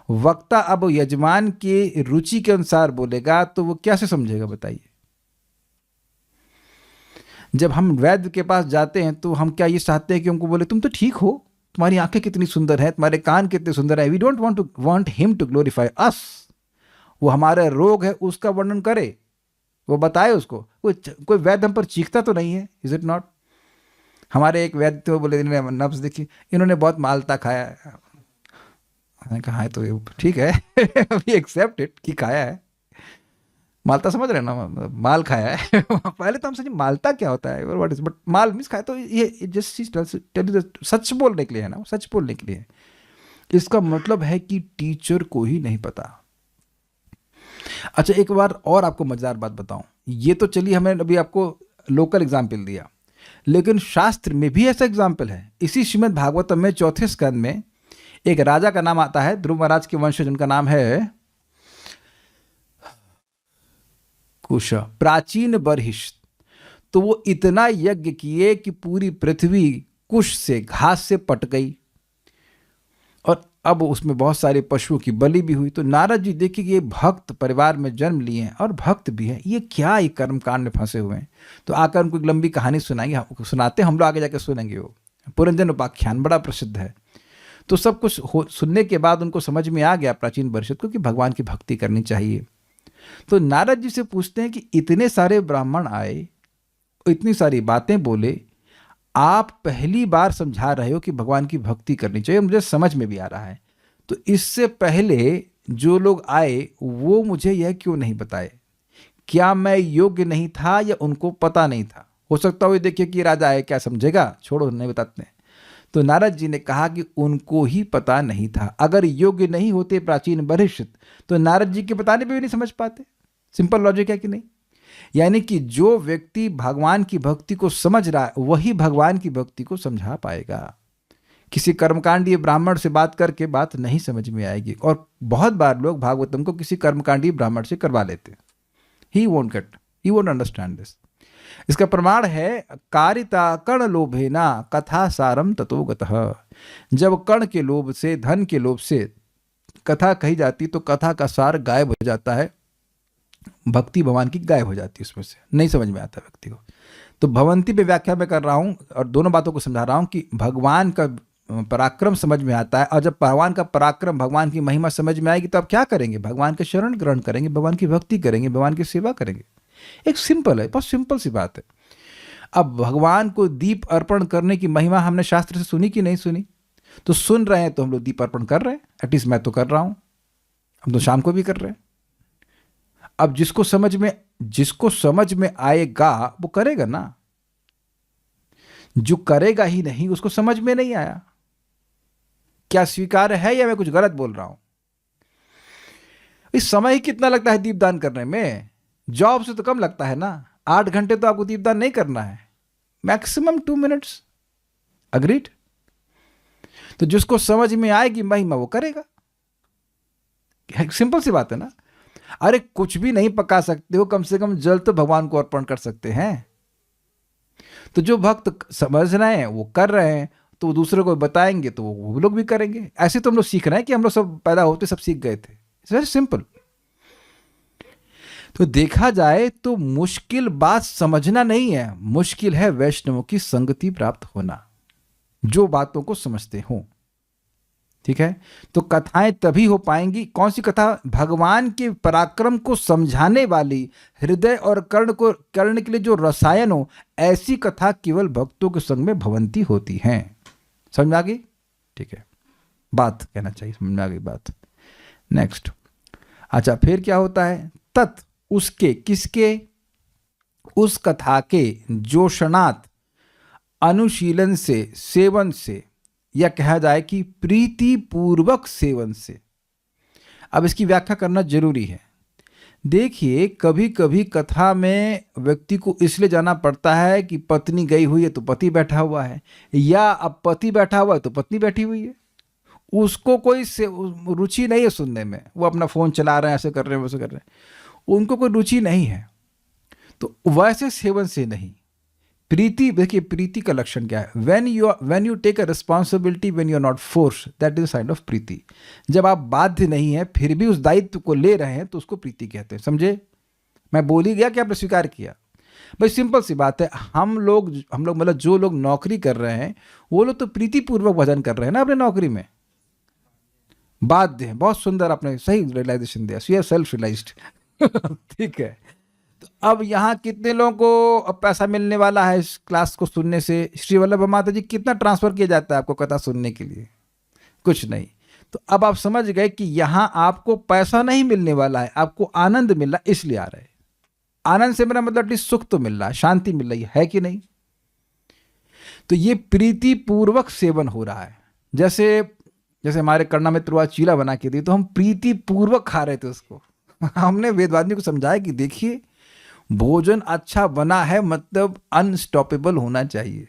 वक्ता अब यजमान के रुचि के अनुसार बोलेगा तो वो कैसे समझेगा बताइए। जब हम वैद्य के पास जाते हैं तो हम क्या ये चाहते हैं कि हमको बोले तुम तो ठीक हो, तुम्हारी आंखें कितनी सुंदर है, तुम्हारे कान कितने सुंदर है। We don't want him to glorify us. वो हमारा रोग है उसका वर्णन करे, वो बताए उसको। कोई वैद्य हम पर चीखता तो नहीं है, इज इट नॉट। हमारे एक वैद्य थे, वो बोले नब्ज देखिए इन्होंने बहुत माल्टा खाया है। मैंने कहा है तो ठीक है वी एक्सेप्ट इट कि खाया है, माल्टा समझ रहे ना, माल खाया है पहले तो हम समझे माल्टा क्या होता है, what is, but mall means खाया। तो ये जस्ट टेल यू सच बोलने के लिए है ना, सच बोलने के लिए। इसका मतलब है कि टीचर को ही नहीं पता। अच्छा एक बार और आपको मजेदार बात बताऊं, ये तो चलिए हमें अभी आपको लोकल एग्जाम्पल दिया, लेकिन शास्त्र में भी ऐसा एग्जाम्पल है। इसी श्रीमद् भागवतम में 4थे स्कंद में एक राजा का नाम आता है, ध्रुव महाराज के वंशज, उनका नाम है कुश, प्राचीन बर्हिष्ठ। तो वो इतना यज्ञ किए कि पूरी पृथ्वी कुश से, घास से पट गई, और अब उसमें बहुत सारे पशुओं की बलि भी हुई। तो नारद जी देखिए ये भक्त परिवार में जन्म लिए हैं और भक्त भी हैं, ये क्या ये कर्मकांड में फंसे हुए हैं। तो आकर उनको एक लंबी कहानी सुनाएंगे, सुनाते हम लोग आगे जाकर सुनेंगे। वो पुरंजन उपाख्यान बड़ा प्रसिद्ध है। तो सब कुछ सुनने के बाद उनको समझ में आ गया प्राचीन बर्हिष्ठ को कि भगवान की भक्ति करनी चाहिए। तो नारद जी से पूछते हैं कि इतने सारे ब्राह्मण आए, इतनी सारी बातें बोले, आप पहली बार समझा रहे हो कि भगवान की भक्ति करनी चाहिए, मुझे समझ में भी आ रहा है, तो इससे पहले जो लोग आए वो मुझे यह क्यों नहीं बताए? क्या मैं योग्य नहीं था या उनको पता नहीं था? हो सकता हो देखिए कि राजा है, क्या समझेगा, छोड़ो नहीं बताते हैं। तो नारद जी ने कहा कि उनको ही पता नहीं था। अगर योग्य नहीं होते प्राचीन बर्हिष्ठ तो नारद जी के बताने पे भी नहीं समझ पाते। सिंपल लॉजिक है कि नहीं? यानी कि जो व्यक्ति भगवान की भक्ति को समझ रहा है वही भगवान की भक्ति को समझा पाएगा। किसी कर्मकांडीय ब्राह्मण से बात करके बात नहीं समझ में आएगी। और बहुत बार लोग भागवतम को किसी कर्मकांडीय ब्राह्मण से करवा लेते हैं। He won't understand this. इसका प्रमाण है कारिता कर्ण लोभेना कथा सारम ततो गतः। जब कर्ण के लोभ से, धन के लोभ से कथा कही जाती तो कथा का सार गायब हो जाता है, भक्ति भगवान की गायब हो जाती है, उसमें से नहीं समझ में आता व्यक्ति को। तो भवंती पे व्याख्या में कर रहा हूँ और दोनों बातों को समझा रहा हूँ कि भगवान का पराक्रम समझ में आता है, और जब भगवान का पराक्रम, भगवान की महिमा समझ में आएगी तो आप क्या करेंगे? भगवान के शरण ग्रहण करेंगे, भगवान की भक्ति करेंगे, भगवान की सेवा करेंगे। एक सिंपल है, बहुत सिंपल सी बात है। अब भगवान को दीप अर्पण करने की महिमा हमने शास्त्र से सुनी कि नहीं सुनी? तो सुन रहे हैं तो हम लोग दीप अर्पण कर रहे हैं, एटलीस्ट मैं तो कर रहा हूं, हम तो शाम को भी कर रहे हैं। अब जिसको समझ में आएगा वो करेगा ना, जो करेगा ही नहीं उसको समझ में नहीं आया। क्या स्वीकार है या मैं कुछ गलत बोल रहा हूं? इस समय ही कितना लगता है दीपदान करने में? जॉब से तो कम लगता है ना। 8 घंटे तो आपको दीपदान नहीं करना है, मैक्सिमम 2 मिनट्स। अग्रीड? तो जिसको समझ में आएगी महिमा वो करेगा। सिंपल सी बात है ना। अरे कुछ भी नहीं पका सकते हो, कम से कम जल तो भगवान को अर्पण कर सकते हैं। तो जो भक्त समझ रहे हैं वो कर रहे हैं, तो वो दूसरे को बताएंगे तो वो लोग भी करेंगे। ऐसे तो हम लोग सीख रहे हैं कि हम लोग सब पैदा होते सब सीख गए थे। It's very simple. तो देखा जाए तो मुश्किल बात समझना नहीं है, मुश्किल है वैष्णवों की संगति प्राप्त होना, जो बातों को समझते हो। ठीक है? तो कथाएं तभी हो पाएंगी। कौन सी कथा? भगवान के पराक्रम को समझाने वाली, हृदय और कर्ण के लिए जो रसायन हो, ऐसी कथा केवल भक्तों के संग में भवंती होती हैं। समझ में आ गई? ठीक है, बात कहना चाहिए, समझ में आ गई बात। नेक्स्ट। अच्छा, फिर क्या होता है? तत् उसके, किसके? उस कथा के जोशनात्, अनुशीलन से, सेवन से, या कहा जाए कि प्रीति पूर्वक सेवन से। अब इसकी व्याख्या करना जरूरी है। देखिए, कभी कभी कथा में व्यक्ति को इसलिए जाना पड़ता है कि पत्नी गई हुई है तो पति बैठा हुआ है, या अब पति बैठा हुआ है तो पत्नी बैठी हुई है। उसको कोई रुचि नहीं है सुनने में, वो अपना फोन चला रहे हैं, ऐसे कर रहे हैं, वैसे कर रहे हैं, उनको कोई रुचि नहीं है। तो वैसे सेवन से नहीं। प्रीति, देखिए प्रीति का लक्षण क्या है? When you take a responsibility, when you are not force, that is a sign of priti. जब आप बाध्य नहीं है फिर भी उस दायित्व को ले रहे हैं तो उसको प्रीति कहते हैं। समझे? मैं बोल ही गया कि आपने स्वीकार किया। भाई सिंपल सी बात है। हम लोग मतलब जो लोग नौकरी कर रहे हैं वो लोग तो प्रीति पूर्वक भजन कर रहे हैं ना अपने नौकरी में। बाध्य है। बहुत सुंदर, आपने सही रियलाइजेशन दिया, so you are self realised. ठीक है। तो अब यहाँ कितने लोगों को अब पैसा मिलने वाला है इस क्लास को सुनने से? श्री वल्लभ माता जी कितना ट्रांसफर किया जाता है आपको कथा सुनने के लिए? कुछ नहीं। तो अब आप समझ गए कि यहाँ आपको पैसा नहीं मिलने वाला है, आपको आनंद मिल रहा है, इसलिए आ रहे हैं। आनंद से मेरा मतलब एटलीस्ट सुख तो मिल रहा है, शांति मिल रही है कि नहीं? तो ये प्रीति पूर्वक सेवन हो रहा है। जैसे हमारे करुणा मित्र हुआ चीला बना के दी तो हम प्रीति पूर्वक खा रहे थे उसको। हमने वेदवादियों को समझाया कि देखिए भोजन अच्छा बना है मतलब अनस्टॉपेबल होना चाहिए।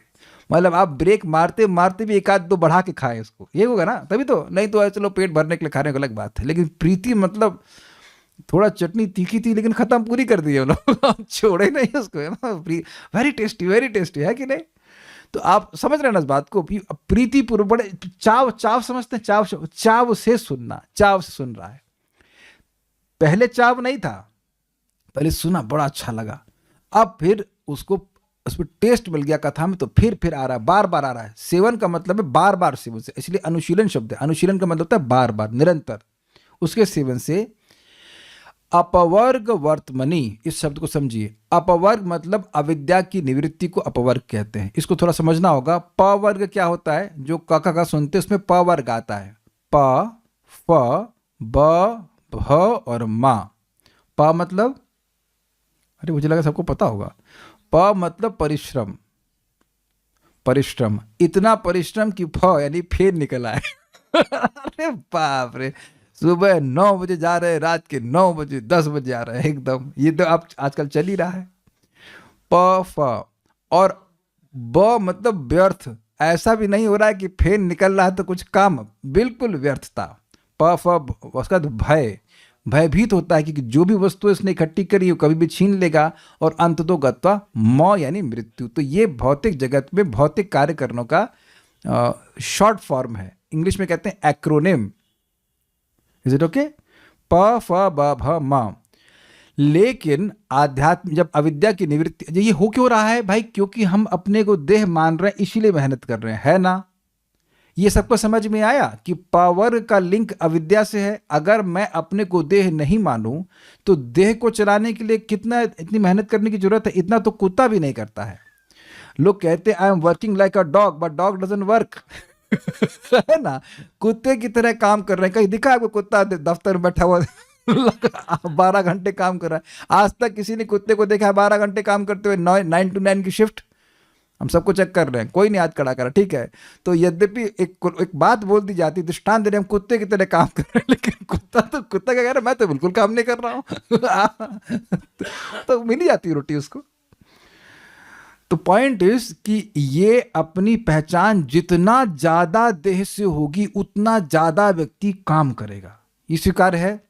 मतलब आप ब्रेक मारते मारते भी 1-2 बढ़ा के खाएं इसको, ये होगा ना तभी तो। नहीं तो चलो पेट भरने के लिए खाने को अलग बात है, लेकिन प्रीति मतलब थोड़ा चटनी तीखी थी लेकिन खत्म पूरी कर दी है लोग। छोड़े नहीं उसको, है ना। वेरी टेस्टी है कि नहीं? तो आप समझ रहे हैं ना इस बात को? प्रीति पूर्व, बड़े चाव समझते हैं। चाव से सुनना, चाव से सुन रहा है। पहले चाव नहीं था, पहले सुना बड़ा अच्छा लगा, अब फिर उसमें टेस्ट मिल गया कथा में तो फिर आ रहा है, बार बार आ रहा है। सेवन का मतलब है बार बार सेवन से, इसलिए अनुशीलन शब्द है। अनुशीलन का मतलब होता है बार बार, निरंतर। उसके सेवन से अपवर्ग वर्तमनी, इस शब्द को समझिए। अपवर्ग मतलब अविद्या की निवृत्ति को अपवर्ग कहते हैं। इसको थोड़ा समझना होगा। प वर्ग क्या होता है? जो का सुनते हैं उसमें प वर्ग आता है। प, फ, ब, भ और मा। प मतलब, अरे मुझे लगा सबको पता होगा। प मतलब परिश्रम, परिश्रम, इतना परिश्रम कि फ यानी फेर निकल आए। अरे बाप रे, सुबह 9 बजे जा रहे हैं, रात के 9 बजे 10 बजे आ रहे हैं एकदम। ये तो आप आजकल चल ही रहा है। प, फ और ब मतलब व्यर्थ। ऐसा भी नहीं हो रहा है कि फेर निकल रहा है तो कुछ काम, बिल्कुल व्यर्थता। प, फ, उसका भय, भयभीत होता है कि जो भी वस्तु इसने इकट्ठी करी है कभी भी छीन लेगा, और अंत तो गत्वा मौ यानी मृत्यु। तो ये भौतिक जगत में भौतिक कार्य करने का शॉर्ट फॉर्म है। इंग्लिश में कहते हैं एक्रोनिम। Is it okay? प, फ, ब, भ, म। लेकिन आध्यात्म, जब अविद्या की निवृत्ति, ये हो क्यों रहा है भाई? क्योंकि हम अपने को देह मान रहे हैं, इसीलिए मेहनत कर रहे हैं, है ना? ये सबको समझ में आया कि पावर का लिंक अविद्या से है। अगर मैं अपने को देह नहीं मानूं तो देह को चलाने के लिए इतनी मेहनत करने की जरूरत है? इतना तो कुत्ता भी नहीं करता है। लोग कहते हैं I am working like a dog, but dog doesn't work है ना, कुत्ते की तरह काम कर रहे हैं। कहीं दिखा आपको कुत्ता दफ्तर में बैठा हुआ 12 घंटे काम कर रहा है? आज तक किसी ने कुत्ते को देखा है 12 घंटे काम करते हुए? 9 to 9 की शिफ्ट हम सबको चेक कर रहे हैं, कोई नहीं आज खड़ा करा, ठीक है। तो यद्यपि एक बात बोल दी जाती, दृष्टांत दे रहे हम कुत्ते की तरह काम कर रहे हैं, लेकिन कुत्ता क्या कह रहा है, मैं तो बिल्कुल काम नहीं कर रहा हूँ तो मिल ही जाती है रोटी उसको। तो पॉइंट इज कि ये अपनी पहचान जितना ज्यादा देह से होगी उतना ज्यादा व्यक्ति काम करेगा, ये स्वीकार है।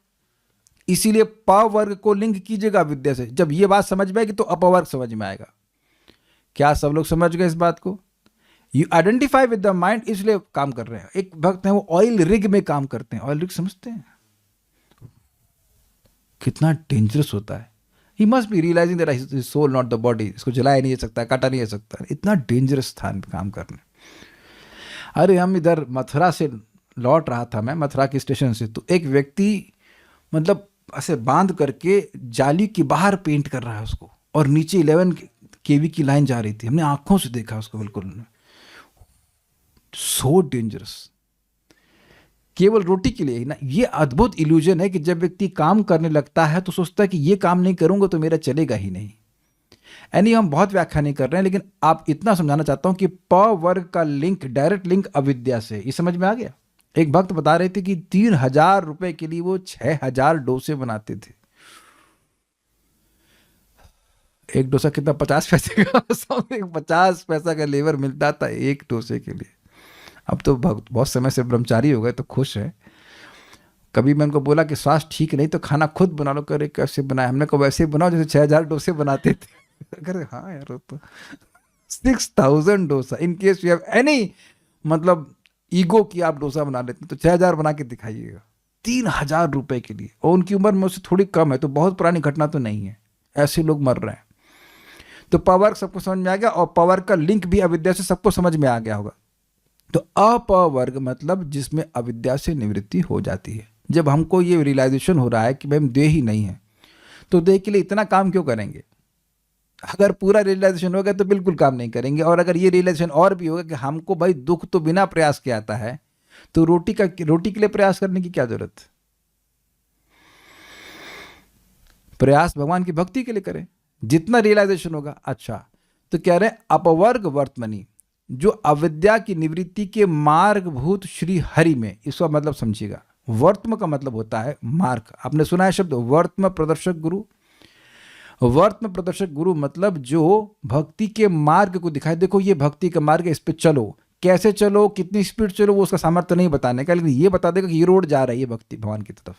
इसीलिए पवर्ग को लिंक कीजिएगा विद्या से। जब ये बात समझ में आएगी तो अपवर्ग समझ में आएगा। क्या सब लोग समझ गए इस बात को? You identify with the mind, इसलिए काम कर रहे हैं। एक भक्त है वो ऑयल रिग में काम करते हैं। ऑयल रिग समझते हैं कितना डेंजरस होता है? He must be realising that his soul not the body. इसको जलाया नहीं जा सकता, काटा नहीं जा सकता। इतना डेंजरस स्थान पे काम करने। अरे हम इधर मथुरा से लौट रहा था मैं, मथुरा के स्टेशन से, तो एक व्यक्ति मतलब ऐसे बांध करके जाली के बाहर पेंट कर रहा है उसको, और नीचे 11 kV की लाइन जा रही थी। हमने आंखों से देखा उसको, बिल्कुल सो डेंजरस। केवल रोटी के लिए ही ना। ये अद्भुत इल्यूजन है कि जब व्यक्ति काम करने लगता है तो सोचता है कि ये काम नहीं करूंगा तो मेरा चलेगा ही नहीं। यानी हम बहुत व्याख्या नहीं कर रहे हैं, लेकिन आप इतना समझाना चाहता हूं कि प वर्ग का लिंक, डायरेक्ट लिंक अविद्या से। ये समझ में आ गया? एक भक्त बता रहे थे कि 3000 रुपए के लिए वो 6000 डोसे बनाते थे। एक डोसा कितना? 50 पैसे का। 50 पैसा का लेबर मिलता था एक डोसे के लिए। अब तो बहुत समय से ब्रह्मचारी हो गए तो खुश है। कभी मैं उनको बोला कि स्वास्थ्य ठीक नहीं तो खाना खुद बना लो। करे कैसे बनाए? हमने कहा वैसे बनाओ जैसे 6000 डोसे बनाते थे। अरे हाँ यार, तो 6000 dosa. In case you have any मतलब ईगो की आप डोसा बना लेते तो 6000 बना के दिखाइएगा 3000 रुपए के लिए। और उनकी उम्र मुझसे थोड़ी कम है, तो बहुत पुरानी घटना तो नहीं है। ऐसे लोग मर रहे हैं। तो पावर सबको समझ में आ गया, और पावर का लिंक भी अविद्या से सबको समझ में आ गया होगा। तो अपवर्ग मतलब जिसमें अविद्या से निवृत्ति हो जाती है। जब हमको ये रियलाइजेशन हो रहा है कि भाई हम देह ही नहीं है, तो देह के लिए इतना काम क्यों करेंगे? अगर पूरा रियलाइजेशन होगा तो बिल्कुल काम नहीं करेंगे। और अगर ये रियलाइजेशन और भी होगा कि हमको भाई दुख तो बिना प्रयास के आता है, तो रोटी के लिए प्रयास करने की क्या जरूरत? प्रयास भगवान की भक्ति के लिए करें, जितना रियलाइजेशन होगा। अच्छा, तो कह रहे हैं अपवर्ग वर्तमनी, जो अविद्या की निवृत्ति के मार्गभूत श्री हरि में। इसका मतलब समझिएगा, वर्तम का मतलब होता है मार्ग। आपने सुना है शब्द वर्तम प्रदर्शक गुरु? वर्तम प्रदर्शक गुरु मतलब जो भक्ति के मार्ग को दिखाए। देखो ये भक्ति का मार्ग है, इस पे चलो। कैसे चलो, कितनी स्पीड चलो, वो उसका सामर्थ्य नहीं बताने का, लेकिन ये बता देगा कि ये रोड जा रही है भक्ति भगवान की तरफ।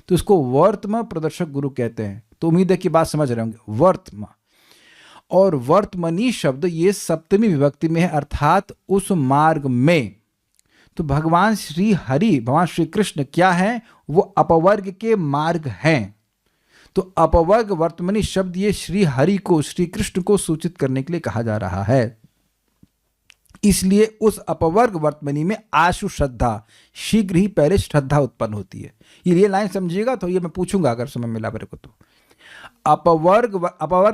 तो इसको वर्तम प्रदर्शक गुरु कहते हैं। तो उम्मीद है कि बात समझ रहे होंगे। वर्तम और वर्तमनी शब्द ये सप्तमी विभक्ति में है, अर्थात उस मार्ग में। तो भगवान श्री हरि, भगवान श्री कृष्ण क्या है? वो अपवर्ग के मार्ग हैं। तो अपवर्ग वर्तमनी शब्द ये श्री हरि को, श्री कृष्ण को सूचित करने के लिए कहा जा रहा है। इसलिए उस अपवर्ग वर्तमनी में आशु श्रद्धा, शीघ्र ही पहले श्रद्धा उत्पन्न होती है। ये लाइन समझिएगा, तो ये मैं पूछूंगा अगर समय मिला मेरे को तो। अपवर्ग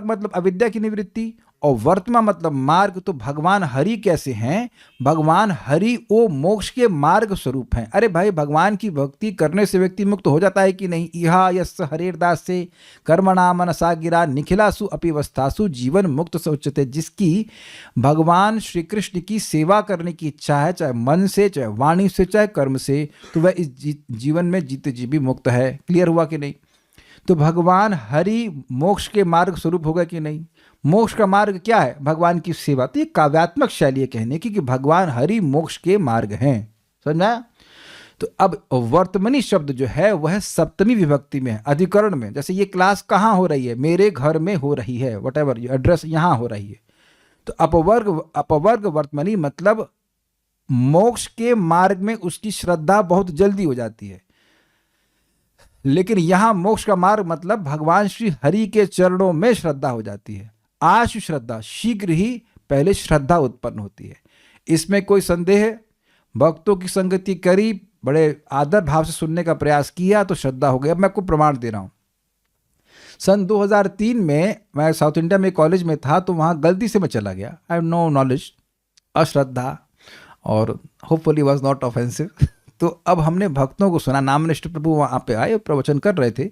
मतलब अविद्या की निवृत्ति, और वर्तमान मतलब मार्ग। तो भगवान हरि कैसे हैं? भगवान हरि वो मोक्ष के मार्ग स्वरूप हैं। अरे भाई, भगवान की भक्ति करने से व्यक्ति मुक्त हो जाता है कि नहीं? इहा यस्य हरेर्दास से कर्मणा मनसा गिरा निखिलासु अपिवस्थासु जीवन मुक्त सोचते। जिसकी भगवान श्री कृष्ण की सेवा करने की इच्छा है, चाहे मन से, चाहे वाणी से, चाहे कर्म से, तो वह इस जीवन में जीते जी भी मुक्त है। क्लियर हुआ कि नहीं? तो भगवान हरि मोक्ष के मार्ग स्वरूप होगा कि नहीं? मोक्ष का मार्ग क्या है? भगवान की सेवा। तो ये काव्यात्मक शैली है कहने की कि भगवान हरि मोक्ष के मार्ग हैं। समझा? तो अब वर्तमनी शब्द जो है वह सप्तमी विभक्ति में है, अधिकरण में। जैसे ये क्लास कहाँ हो रही है? मेरे घर में हो रही है, वट एवर एड्रेस यहाँ हो रही है। तो अपवर्ग वर्तमनी मतलब मोक्ष के मार्ग में उसकी श्रद्धा बहुत जल्दी हो जाती है। लेकिन यहां मोक्ष का मार्ग मतलब भगवान श्री हरि के चरणों में श्रद्धा हो जाती है। आशु श्रद्धा, शीघ्र ही पहले श्रद्धा उत्पन्न होती है। इसमें कोई संदेह है? भक्तों की संगति करी, बड़े आदर भाव से सुनने का प्रयास किया तो श्रद्धा हो गई। अब मैं आपको प्रमाण दे रहा हूँ। सन 2003 में मैं साउथ इंडिया में कॉलेज में था, तो वहाँ गलती से मैं चला गया, आई हैव नो नॉलेज, अश्रद्धा, और होपफुली वाज नॉट ऑफेंसिव। तो अब हमने भक्तों को सुना, नामनिष्ठ प्रभु वहाँ पे आए, प्रवचन कर रहे थे,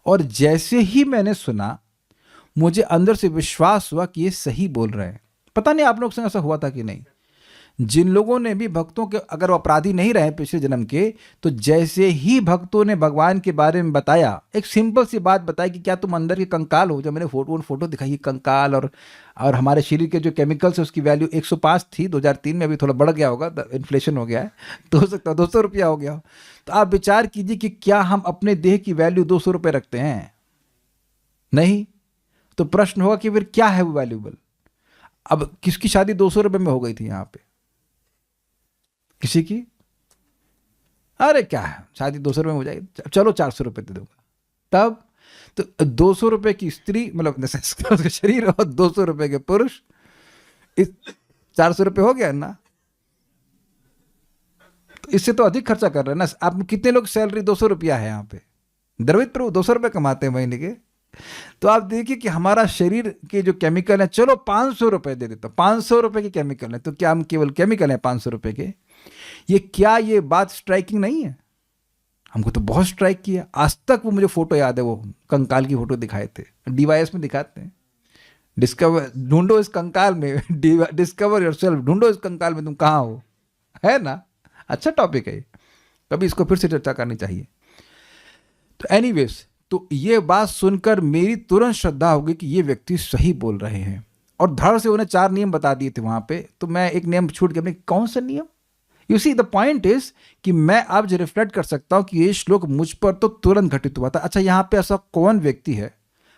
और जैसे ही मैंने सुना मुझे अंदर से विश्वास हुआ कि ये सही बोल रहे हैं। पता नहीं आप लोग से ऐसा हुआ था कि नहीं। जिन लोगों ने भी भक्तों के, अगर वो अपराधी नहीं रहे पिछले जन्म के, तो जैसे ही भक्तों ने भगवान के बारे में बताया, एक सिंपल सी बात बताई कि क्या तुम अंदर के कंकाल हो। जब मैंने फोटो दिखाई, कंकाल और हमारे शरीर के जो केमिकल्स है उसकी वैल्यू 105 थी 2003 में, अभी थोड़ा बढ़ गया होगा, इन्फ्लेशन हो गया है, तो हो सकता है 200 रुपया हो गया हो। तो आप विचार कीजिए कि क्या हम अपने देह की वैल्यू 200 रुपये रखते हैं? नहीं। तो प्रश्न होगा कि फिर क्या है वो वैल्यूबल। अब किसकी शादी 200 रुपये में हो गई थी यहाँ पे? किसी की? अरे क्या है, शादी 200 रुपये में हो जाएगी, चलो 400 रुपये दे दूंगा। तब तो 200 रुपये की स्त्री, मतलब उसका शरीर, और 200 रुपये के पुरुष, 400 रुपये हो गया ना। तो इससे तो अधिक खर्चा कर रहे हैं ना आप। कितने लोग सैलरी 200 रुपया है यहाँ पे? द्रविड़ प्रभु 200 रुपये कमाते हैं महीने के। तो आप देखिए कि हमारा शरीर के जो केमिकल है, चलो 500 रुपये दे देता हूँ, 500 रुपये के केमिकल है, तो क्या हम केवल केमिकल हैं 500 रुपये के? ये बात स्ट्राइकिंग नहीं है? हमको तो बहुत स्ट्राइक किया। आज तक वो मुझे फोटो याद है, वो कंकाल की फोटो दिखाए थे, DYS में दिखाते हैं, डिस्कवर, ढूंढो इस कंकाल में, डिस्कवर योरसेल्फ, ढूंढो इस कंकाल में तुम कहाँ हो, है ना। अच्छा टॉपिक है, कभी इसको फिर से चर्चा करनी चाहिए। तो एनीवेज, तो ये बात सुनकर मेरी तुरंत श्रद्धा हो गई कि ये व्यक्ति सही बोल रहे हैं, और धड़ से उन्हें 4 नियम बता दिए थे वहाँ पे। तो मैं एक नियम छूट गया, अपने कौन सा नियम? You see the point is कि मैं अब जो रिफ्लेक्ट कर सकता हूँ कि ये श्लोक मुझ पर तो तुरंत घटित हुआ था। अच्छा, यहाँ पे ऐसा कौन व्यक्ति है,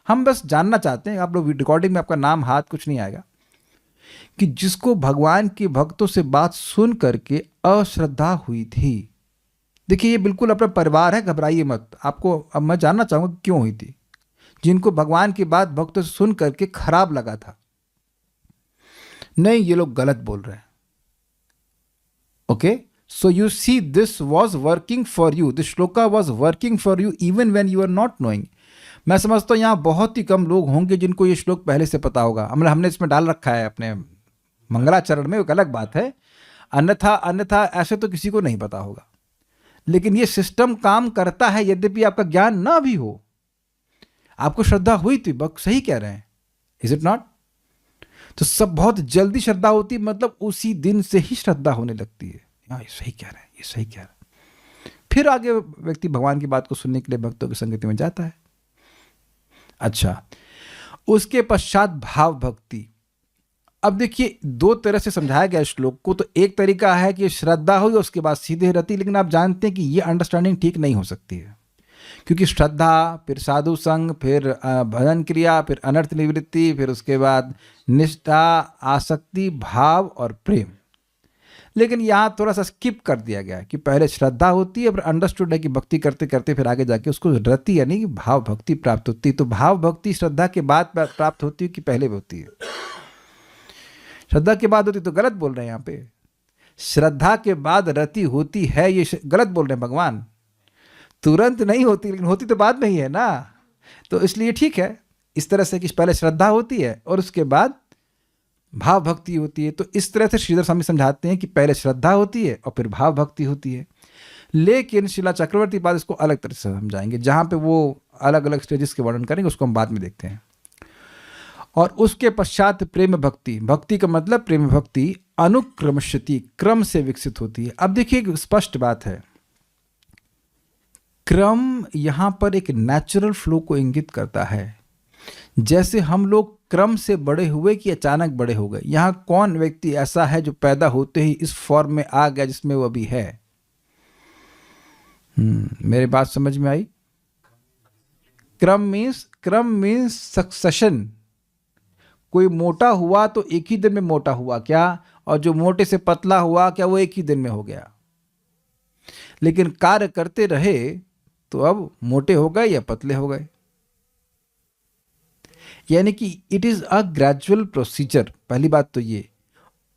हम बस जानना चाहते हैं। आप लोग रिकॉर्डिंग में आपका नाम, हाथ कुछ नहीं आएगा, कि जिसको भगवान के भक्तों से बात सुन करके अश्रद्धा हुई थी। देखिए, ये बिल्कुल अपना परिवार है, घबराइए मत। आपको अब मैं जानना चाहूँगा क्यों हुई थी। जिनको भगवान की बात भक्तों से सुन करके खराब लगा था, नहीं ये लोग गलत बोल रहे हैं। Okay, so you see this was working for you, this श्लोका was working for you even when you are not knowing. मैं समझता हूँ यहाँ बहुत ही कम लोग होंगे जिनको ये श्लोक पहले से पता होगा। हमने इसमें डाल रखा है अपने मंगलाचरण में, एक अलग बात है, अन्यथा ऐसे तो किसी को नहीं पता होगा। लेकिन ये सिस्टम काम करता है, यद्यपि आपका ज्ञान ना भी हो। आपको श्रद्धा हुई थी, बक सही कह रहे हैं, इज इट नॉट? तो सब बहुत जल्दी श्रद्धा होती, मतलब उसी दिन से ही श्रद्धा होने लगती है। हाँ, ये सही कह रहे हैं, ये सही कह रहे हैं। फिर आगे व्यक्ति भगवान की बात को सुनने के लिए भक्तों की संगति में जाता है। अच्छा, उसके पश्चात भाव भक्ति। अब देखिए, 2 तरह से समझाया गया श्लोक को। तो एक तरीका है कि श्रद्धा हुई उसके बाद सीधे रति, लेकिन आप जानते हैं कि ये अंडरस्टैंडिंग ठीक नहीं हो सकती है, क्योंकि श्रद्धा, फिर साधु संग, फिर भजन क्रिया, फिर अनर्थ निवृत्ति, फिर उसके बाद निष्ठा, आसक्ति, भाव और प्रेम। लेकिन यहाँ थोड़ा सा स्किप कर दिया गया है कि पहले श्रद्धा होती है, फिर अंडरस्टूड है कि भक्ति करते करते फिर आगे जाके उसको रति यानी कि भाव भक्ति प्राप्त होती है। तो भाव भक्ति श्रद्धा के बाद प्राप्त होती है कि पहले होती है? श्रद्धा के बाद होती, तो गलत बोल रहे हैं यहाँ पे। श्रद्धा के बाद रति होती है, ये गलत बोल रहे हैं भगवान। तुरंत नहीं होती, लेकिन होती तो बाद में ही है ना। तो इसलिए ठीक है इस तरह से कि पहले श्रद्धा होती है और उसके बाद भाव भक्ति होती है। तो इस तरह से श्रीधर स्वामी समझाते हैं कि पहले श्रद्धा होती है और फिर भाव भक्ति होती है। लेकिन शिला चक्रवर्ती बाद इसको अलग तरह से समझाएंगे, जहाँ पे वो अलग अलग स्टेजेस के वर्णन करेंगे, उसको हम बाद में देखते हैं। और उसके पश्चात प्रेम भक्ति। भक्ति का मतलब प्रेम भक्ति अनुक्रमशति, क्रम से विकसित होती है। अब देखिए, एक स्पष्ट बात है, क्रम यहाँ पर एक नेचुरल फ्लो को इंगित करता है। जैसे हम लोग क्रम से बड़े हुए कि अचानक बड़े हो गए। यहाँ कौन व्यक्ति ऐसा है जो पैदा होते ही इस फॉर्म में आ गया जिसमें वो अभी है? मेरी बात समझ में आई? क्रम मीन्स सक्सेशन। कोई मोटा हुआ तो एक ही दिन में मोटा हुआ क्या, और जो मोटे से पतला हुआ क्या वो एक ही दिन में हो गया? लेकिन कार्य करते रहे तो अब मोटे हो गए या पतले हो गए। यानी कि it is a gradual procedure. पहली बात तो ये।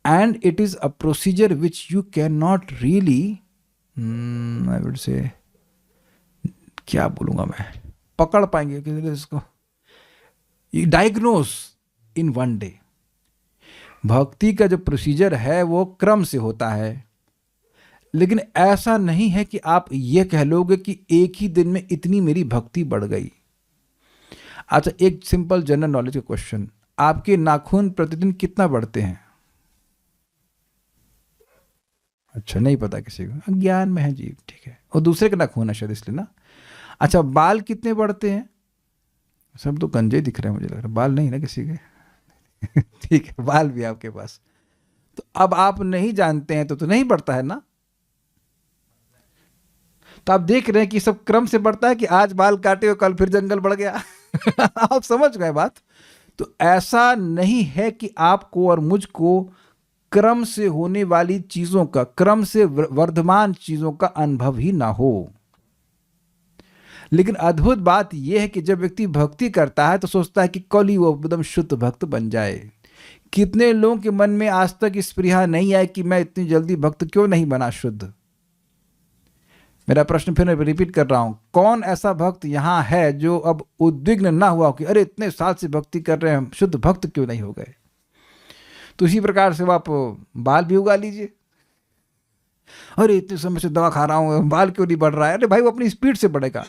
and it is a procedure which you cannot really I would say, क्या बोलूँगा मैं, पकड़ पाएंगे किसी ने इसको, डायग्नोस इन वन डे। भक्ति का जो प्रोसीजर है वो क्रम से होता है, लेकिन ऐसा नहीं है कि आप ये कह लोगे कि एक ही दिन में इतनी मेरी भक्ति बढ़ गई। अच्छा, एक सिंपल जनरल नॉलेज का क्वेश्चन, आपके नाखून प्रतिदिन कितना बढ़ते हैं? अच्छा, नहीं पता किसी को, ज्ञान में है जी, ठीक है। और दूसरे का नाखून है शायद इसलिए ना। अच्छा, बाल कितने बढ़ते हैं? सब तो गंजे दिख रहे हैं मुझे लग रहा है, बाल नहीं ना किसी के ठीक है, बाल भी आपके पास। तो अब आप नहीं जानते हैं तो नहीं बढ़ता है ना। तो आप देख रहे हैं कि सब क्रम से बढ़ता है कि आज बाल काटे और कल फिर जंगल बढ़ गया आप समझ गए बात। तो ऐसा नहीं है कि आपको और मुझको क्रम से होने वाली चीजों का, क्रम से वर्धमान चीजों का अनुभव ही ना हो। लेकिन अद्भुत बात यह है कि जब व्यक्ति भक्ति करता है तो सोचता है कि कल ही वो एकदम शुद्ध भक्त बन जाए। कितने लोगों के मन में आज तक स्पृहा नहीं आई कि मैं इतनी जल्दी भक्त क्यों नहीं बना शुद्ध। मेरा प्रश्न फिर मैं रिपीट कर रहा हूं, कौन ऐसा भक्त यहां है जो अब उद्विग्न ना हुआ कि अरे इतने साल से भक्ति कर रहे हैं, शुद्ध भक्त क्यों नहीं हो गए। तो इसी प्रकार से आप बाल भी उगा लीजिए। अरे इतने समय से दवा खा रहा हूं, बाल क्यों नहीं बढ़ रहा है। अरे भाई वो अपनी स्पीड से बढ़ेगा।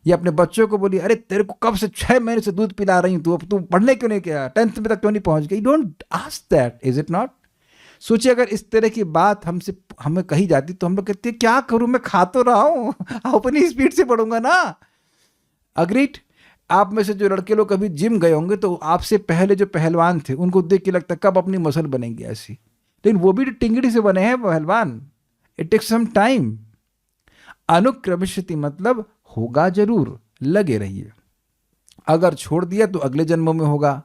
या अपने बच्चों को बोलिए, अरे तेरे को कब से 6 महीने से दूध पिला रही हूं, तू पढ़ने क्यों नहीं गया, 10th में तक क्यों नहीं पहुंच गई। Don't ask that, is it not. सोचिए अगर इस तरह की बात हमें कही जाती तो हम लोग कहते क्या करूं, मैं खा तो रहा हूं, अपनी स्पीड से पढ़ूंगा ना। अग्रीड। आप में से जो लड़के लोग कभी जिम गए होंगे तो आपसे पहले जो पहलवान थे उनको देख के लगता है कब अपनी मसल बनेंगी ऐसी, लेकिन वो भी टिंगड़ी से बने हैं पहलवान। It takes some time. अनुक्रमिष्यति मतलब होगा जरूर, लगे रहिए। अगर छोड़ दिया तो अगले जन्मों में होगा।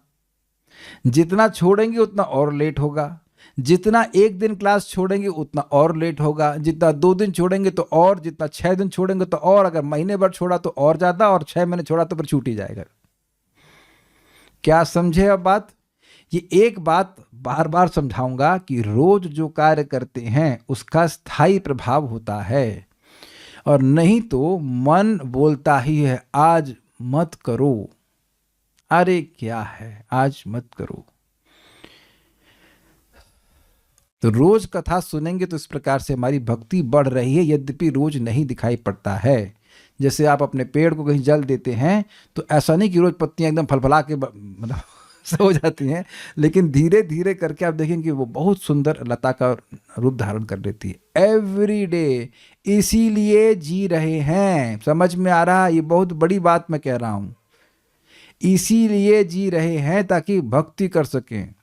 जितना छोड़ेंगे उतना और लेट होगा। जितना एक दिन क्लास छोड़ेंगे उतना और लेट होगा। जितना 2 दिन छोड़ेंगे तो और, जितना 6 दिन छोड़ेंगे तो और, अगर महीने भर छोड़ा तो और ज्यादा, और 6 महीने छोड़ा तो फिर छूट ही जाएगा। क्या समझे अब बात। ये एक बात बार बार समझाऊंगा कि रोज जो कार्य करते हैं उसका स्थायी प्रभाव होता है, और नहीं तो मन बोलता ही है आज मत करो। अरे क्या है, आज मत करो। तो रोज कथा सुनेंगे तो इस प्रकार से हमारी भक्ति बढ़ रही है, यद्यपि रोज नहीं दिखाई पड़ता है। जैसे आप अपने पेड़ को कहीं जल देते हैं तो ऐसा नहीं कि रोज पत्तियां एकदम फलफला के मतलब हो जाती हैं, लेकिन धीरे धीरे करके आप देखेंगे कि वो बहुत सुंदर लता का रूप धारण कर लेती है। एवरी डे इसीलिए जी रहे हैं। समझ में आ रहा है, ये बहुत बड़ी बात मैं कह रहा हूं। इसीलिए जी रहे हैं ताकि भक्ति कर सकें।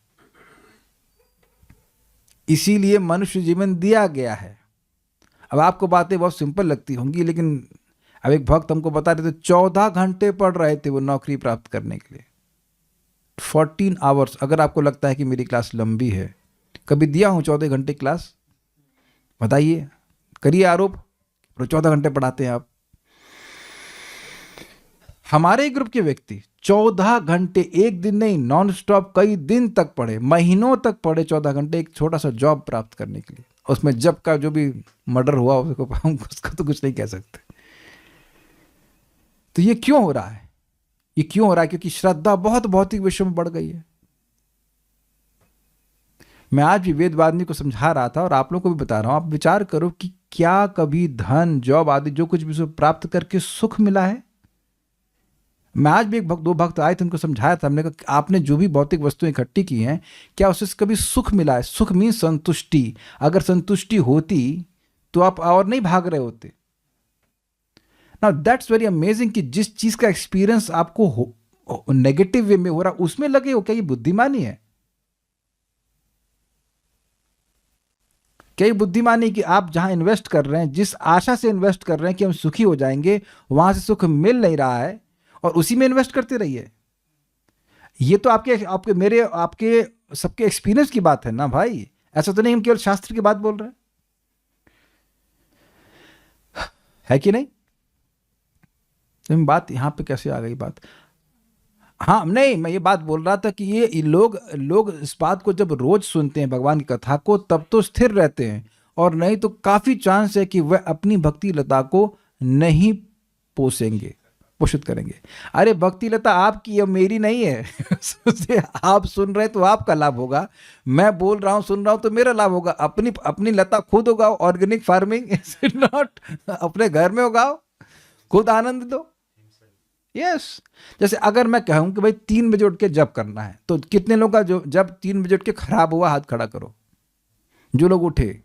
इसीलिए मनुष्य जीवन दिया गया है। अब आपको बातें बहुत सिंपल लगती होंगी, लेकिन अब एक भक्त हमको बता रहे थे 14 घंटे पढ़ रहे थे वो नौकरी प्राप्त करने के लिए। 14 आवर्स। अगर आपको लगता है कि मेरी क्लास लंबी है, कभी दिया हूं 14 घंटे क्लास? बताइए, करिए आरोप, 14 घंटे पढ़ाते हैं आप। हमारे ग्रुप के व्यक्ति 14 घंटे, एक दिन नहीं, नॉन स्टॉप कई दिन तक पढ़े, महीनों तक पढ़े 14 घंटे एक छोटा सा जॉब प्राप्त करने के लिए। उसमें जब का जो भी मर्डर हुआ उसको तो कुछ नहीं कह सकते। तो ये क्यों हो रहा है? ये क्यों हो रहा है? क्योंकि श्रद्धा बहुत भौतिक विषयों में बढ़ गई है। मैं आज भी वेदवादिनी को समझा रहा था और आप लोगों को भी बता रहा हूं, आप विचार करो कि क्या कभी धन, जॉब आदि जो कुछ भी प्राप्त करके सुख मिला है? मैं आज भी 2 भक्त आए थे, उनको समझाया था, हमने कहा आपने जो भी भौतिक वस्तुएं इकट्ठी की हैं, क्या उससे कभी सुख मिला है? सुख मीन्स संतुष्टि। अगर संतुष्टि होती तो आप और नहीं भाग रहे होते। नाउ दैट्स वेरी अमेजिंग कि जिस चीज का एक्सपीरियंस आपको नेगेटिव वे में हो रहा उसमें लगे हो। क्या ये बुद्धिमानी है? क्या ये बुद्धिमानी कि आप जहां इन्वेस्ट कर रहे हैं, जिस आशा से इन्वेस्ट कर रहे हैं कि हम सुखी हो जाएंगे, वहां से सुख मिल नहीं रहा है और उसी में इन्वेस्ट करते रहिए? ये तो आपके मेरे आपके सबके एक्सपीरियंस की बात है ना भाई। ऐसा तो नहीं हम केवल शास्त्र की बात बोल रहे हैं, है कि नहीं? तो बात यहां पे कैसे आ गई बात? हाँ, नहीं, मैं ये बात बोल रहा था कि ये लोग लोग इस बात को जब रोज सुनते हैं भगवान की कथा को, तब तो स्थिर रहते हैं, और नहीं तो काफी चांस है कि वह अपनी भक्ति लता को नहीं पोसेंगे, पोषित करेंगे। अरे भक्ति लता आपकी है, मेरी नहीं है। सोचिए, आप सुन रहे हैं तो आपका लाभ होगा, मैं बोल रहा हूँ सुन रहा हूँ तो मेरा लाभ होगा। अपनी अपनी लता खुद उगाओ, organic farming is it not, अपने घर में उगाओ, खुद आनंद दो। यस जैसे अगर मैं कहूं कि भाई 3 बजे उठ के जप करना है, तो कितने लोग का जो जब 3 बजे उठ के खराब हुआ, हाथ खड़ा करो। जो लोग उठे,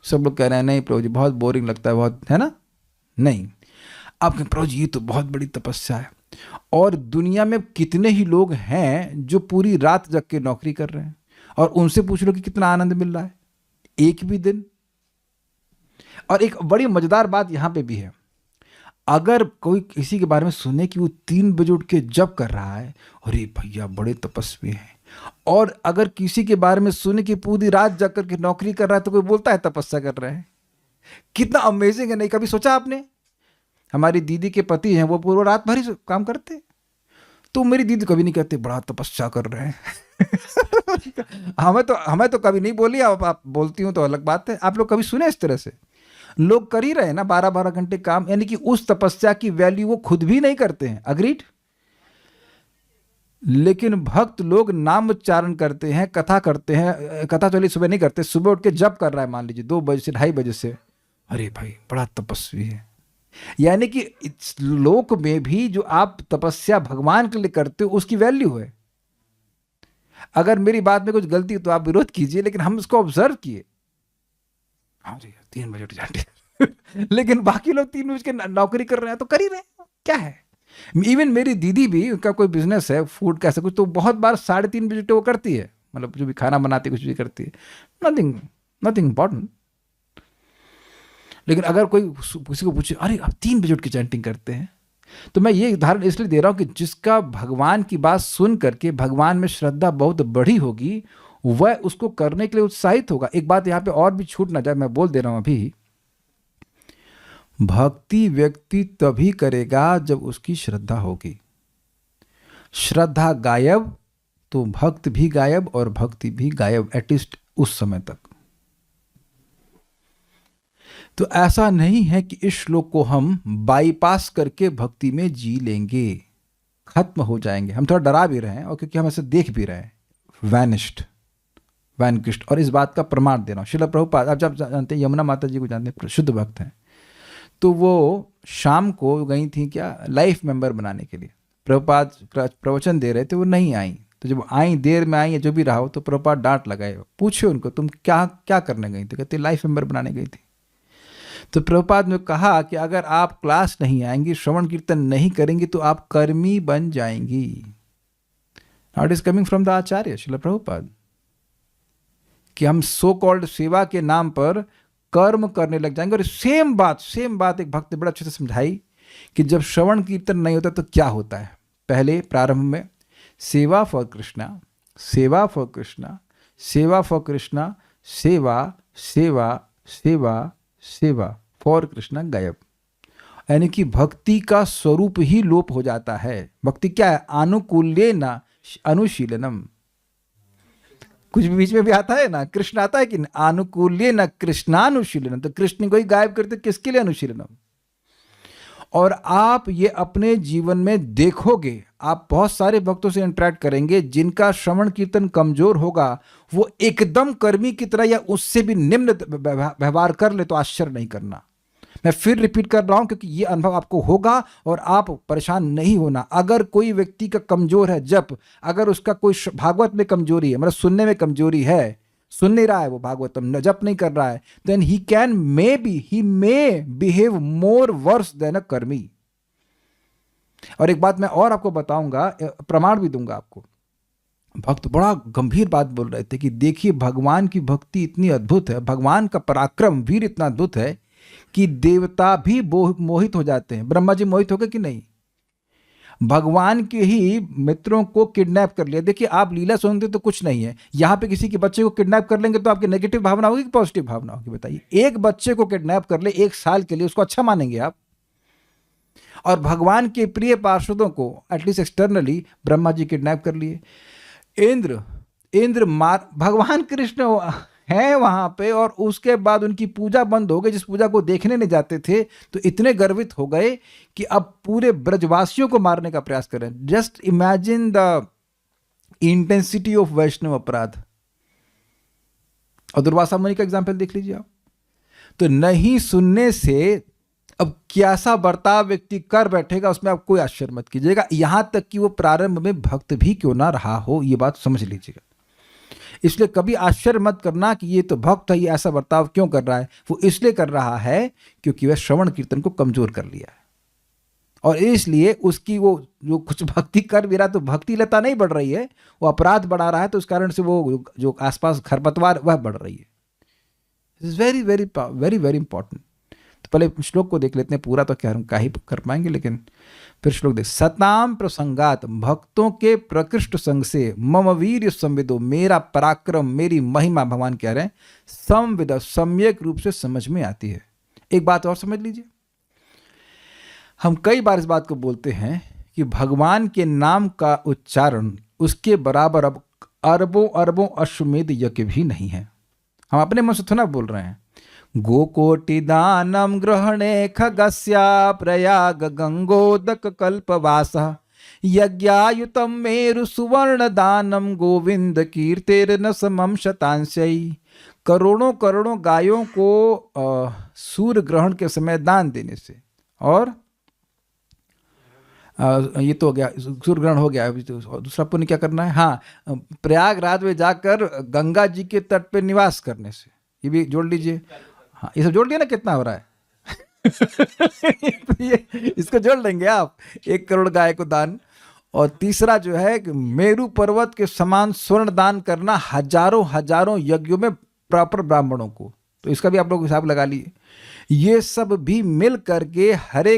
सब लोग कह रहे हैं नहीं प्रभु जी बहुत बोरिंग लगता है, बहुत, है ना। नहीं, आप कहें प्रभु जी ये तो बहुत बड़ी तपस्या है। और दुनिया में कितने ही लोग हैं जो पूरी रात जग के नौकरी कर रहे हैं, और उनसे पूछ लो कि कितना आनंद मिल रहा है एक भी दिन। और एक बड़ी मजेदार बात यहां पे भी है, अगर कोई किसी के बारे में सुने कि वो 3 बजे उठ के जप कर रहा है, अरे भैया बड़े तपस्वी हैं। और अगर किसी के बारे में सुने कि पूरी रात जग करके नौकरी कर रहा है, तो कोई बोलता है तपस्या कर रहे हैं। कितना अमेजिंग है, नहीं कभी सोचा आपने? हमारी दीदी के पति हैं, वो पूरी रात भर ही काम करते, तो मेरी दीदी कभी नहीं कहते बड़ा तपस्या कर रहे हैं। हमें तो कभी नहीं बोली, आप बोलती हूँ तो अलग बात है। आप लोग कभी सुने इस तरह से? लोग कर ही रहे हैं ना 12-12 घंटे काम, यानी कि उस तपस्या की वैल्यू वो खुद भी नहीं करते हैं। अग्रीड? लेकिन भक्त लोग नाम उच्चारण करते हैं, कथा करते हैं। कथा चलिए सुबह नहीं करते, सुबह उठ के जप कर रहा है मान लीजिए 2 बजे से 2:30 बजे से, अरे भाई बड़ा तपस्वी है। यानी कि इस लोक में भी जो आप तपस्या भगवान के लिए करते हो उसकी वैल्यू है। अगर मेरी बात में कुछ गलती हो तो आप विरोध कीजिए, लेकिन हम उसको ऑब्जर्व किए। हाँ जी 3 बजे उठ जाते। लेकिन बाकी लोग 3 बजे के नौकरी कर रहे हैं, तो कर ही रहे हैं, क्या है। इवन मेरी दीदी भी, उनका कोई बिजनेस है फूड का ऐसा कुछ, तो बहुत बार 3:30 बजे वो करती है, मतलब जो भी खाना बनाती है कुछ भी करती है, नथिंग इंपॉर्टेंट। लेकिन अगर कोई किसी को पूछे अरे आप 3 बजे उठ के चैंटिंग करते हैं, तो मैं ये उदाहरण इसलिए दे रहा हूं कि जिसका भगवान की बात सुन करके भगवान में श्रद्धा बहुत बड़ी होगी, वह उसको करने के लिए उत्साहित होगा। एक बात यहां पे और भी छूट ना जाए, मैं बोल दे रहा हूं अभी, भक्ति व्यक्ति तभी करेगा जब उसकी श्रद्धा होगी। श्रद्धा गायब तो भक्त भी गायब और भक्ति भी गायब, एटलीस्ट उस समय तक। तो ऐसा नहीं है कि इस श्लोक को हम बाईपास करके भक्ति में जी लेंगे, खत्म हो जाएंगे। हम थोड़ा डरा भी रहे हैं, और क्योंकि हम ऐसे देख भी रहे हैं, वैनिश्ड। और इस बात का प्रमाण दे रहा हूं। श्रील प्रभुपाद, आप जब जानते हैं यमुना माता जी को जानते हैं, शुद्ध भक्त हैं, तो वो शाम को गई थी क्या लाइफ मेंबर बनाने के लिए। प्रभुपाद प्रवचन दे रहे थे, वो नहीं आई। तो जब आई, देर में आई या जो भी रहा हो, तो प्रभुपाद डांट लगाए, पूछे उनको तुम क्या करने गई थी? कहते लाइफ मेंबर बनाने गई थी। तो प्रभुपाद ने कहा कि अगर आप क्लास नहीं आएंगी, श्रवण कीर्तन नहीं करेंगी, तो आप कर्मी बन जाएंगी। It is coming from the Acharya Srila Prabhupada, कि हम सो कॉल्ड सेवा के नाम पर कर्म करने लग जाएंगे। और सेम बात एक भक्त ने बड़ा अच्छे से समझाई कि जब श्रवण कीर्तन नहीं होता तो क्या होता है। पहले प्रारंभ में सेवा फॉर कृष्णा, सेवा फॉर कृष्णा, सेवा फॉर कृष्णा, सेवा सेवा सेवा सेवा फॉर कृष्णा गायब। यानी कि भक्ति का स्वरूप ही लोप हो जाता है। भक्ति क्या है? अनुकूल्येन अनुशीलनम। कुछ भी बीच में भी आता है ना, कृष्ण आता है कि अनुकूल्येन कृष्णानुशीलनम। तो कृष्ण को ही गायब करते, किसके लिए अनुशीलनम? और आप ये अपने जीवन में देखोगे, आप बहुत सारे भक्तों से इंटरेक्ट करेंगे जिनका श्रवण कीर्तन कमजोर होगा, वो एकदम कर्मी की तरह या उससे भी निम्न व्यवहार कर ले, तो आश्चर्य नहीं करना। मैं फिर रिपीट कर रहा हूं क्योंकि ये अनुभव आपको होगा और आप परेशान नहीं होना। अगर कोई व्यक्ति का कमजोर है जप, अगर उसका कोई भागवत में कमजोरी है, मतलब सुनने में कमजोरी है, सुन नहीं रहा है वो भागवतम, जप नहीं कर रहा है, then he may behave more worse than a karmi. और एक बात मैं और आपको बताऊंगा, प्रमाण भी दूंगा आपको। भक्त बड़ा गंभीर बात बोल रहे थे कि देखिए भगवान की भक्ति इतनी अद्भुत है, भगवान का पराक्रम वीर इतना अद्भुत है कि देवता भी मोहित हो जाते हैं। ब्रह्मा जी मोहित हो गए कि नहीं? भगवान के ही मित्रों को किडनैप कर लिया। देखिए आप लीला सुनते तो कुछ नहीं है, यहां पे किसी के बच्चे को किडनैप कर लेंगे तो आपकी नेगेटिव भावना होगी कि पॉजिटिव भावना होगी? बताइए। एक बच्चे को किडनैप कर ले 1 साल के लिए, उसको अच्छा मानेंगे आप? और भगवान के प्रिय पार्षदों को at least externally Brahma ji kidnap कर लिए। इंद्र मार, भगवान कृष्ण हैं वहां पे, और उसके बाद उनकी पूजा बंद हो गई। जिस पूजा को देखने नहीं जाते थे तो इतने गर्वित हो गए कि अब पूरे ब्रजवासियों को मारने का प्रयास करें। Just imagine the intensity of Vaishnava aparadh. और दुर्वासा मुनि का एग्जाम्पल देख लीजिए आप। तो नहीं सुनने से अब कैसा बर्ताव व्यक्ति कर बैठेगा उसमें आप कोई आश्चर्य मत कीजिएगा, यहां तक कि वो प्रारंभ में भक्त भी क्यों ना रहा हो, ये बात समझ लीजिएगा। इसलिए कभी आश्चर्य मत करना कि ये तो भक्त है, ये ऐसा बर्ताव क्यों कर रहा है। वो इसलिए कर रहा है क्योंकि वह श्रवण कीर्तन को कमजोर कर लिया है, और इसलिए उसकी वो जो कुछ भक्ति कर भी रहा तो भक्ति लता नहीं बढ़ रही है, वो अपराध बढ़ा रहा है। तो उस कारण से वो जो आसपास खरपतवार वह बढ़ रही है। It is very very very very important. तो पहले श्लोक को देख लेते हैं पूरा, तो क्या हम का ही कर पाएंगे, लेकिन फिर श्लोक देख। सताम प्रसंगात, भक्तों के प्रकृष्ट संग से, मम वीर्य संविदो, मेरा पराक्रम मेरी महिमा, भगवान कह रहे हैं, संविद सम्यक रूप से समझ में आती है। एक बात और समझ लीजिए, हम कई बार इस बात को बोलते हैं कि भगवान के नाम का उच्चारण उसके बराबर अब अरबों अरबों अश्वमेध यज्ञ भी नहीं है। हम अपने मन से थोड़ा बोल रहे हैं। गोकोटि दानम ग्रहणे खगस्या प्रयाग गंगोदक कल्पवासः यज्ञायुतम मेरु सुवर्ण दानम गोविंद कीर्तेर्न समम शतांशै। करोड़ों करोड़ों गायों को सूर्य ग्रहण के समय दान देने से, और ये तो हो गया, सूर्य ग्रहण हो गया। अभी तो दूसरा पुण्य क्या करना है, हाँ, प्रयागराज में जाकर गंगा जी के तट पे निवास करने से, ये भी जोड़ लीजिए। हाँ, ये सब जोड़ लिया ना, कितना हो रहा है तो ये इसको जोड़ लेंगे आप, 1 करोड़ गाय को दान। और तीसरा जो है कि मेरू पर्वत के समान स्वर्ण दान करना हजारों हजारों यज्ञों में प्रॉपर ब्राह्मणों को, तो इसका भी आप लोग हिसाब लगा लिए। ये सब भी मिल करके हरे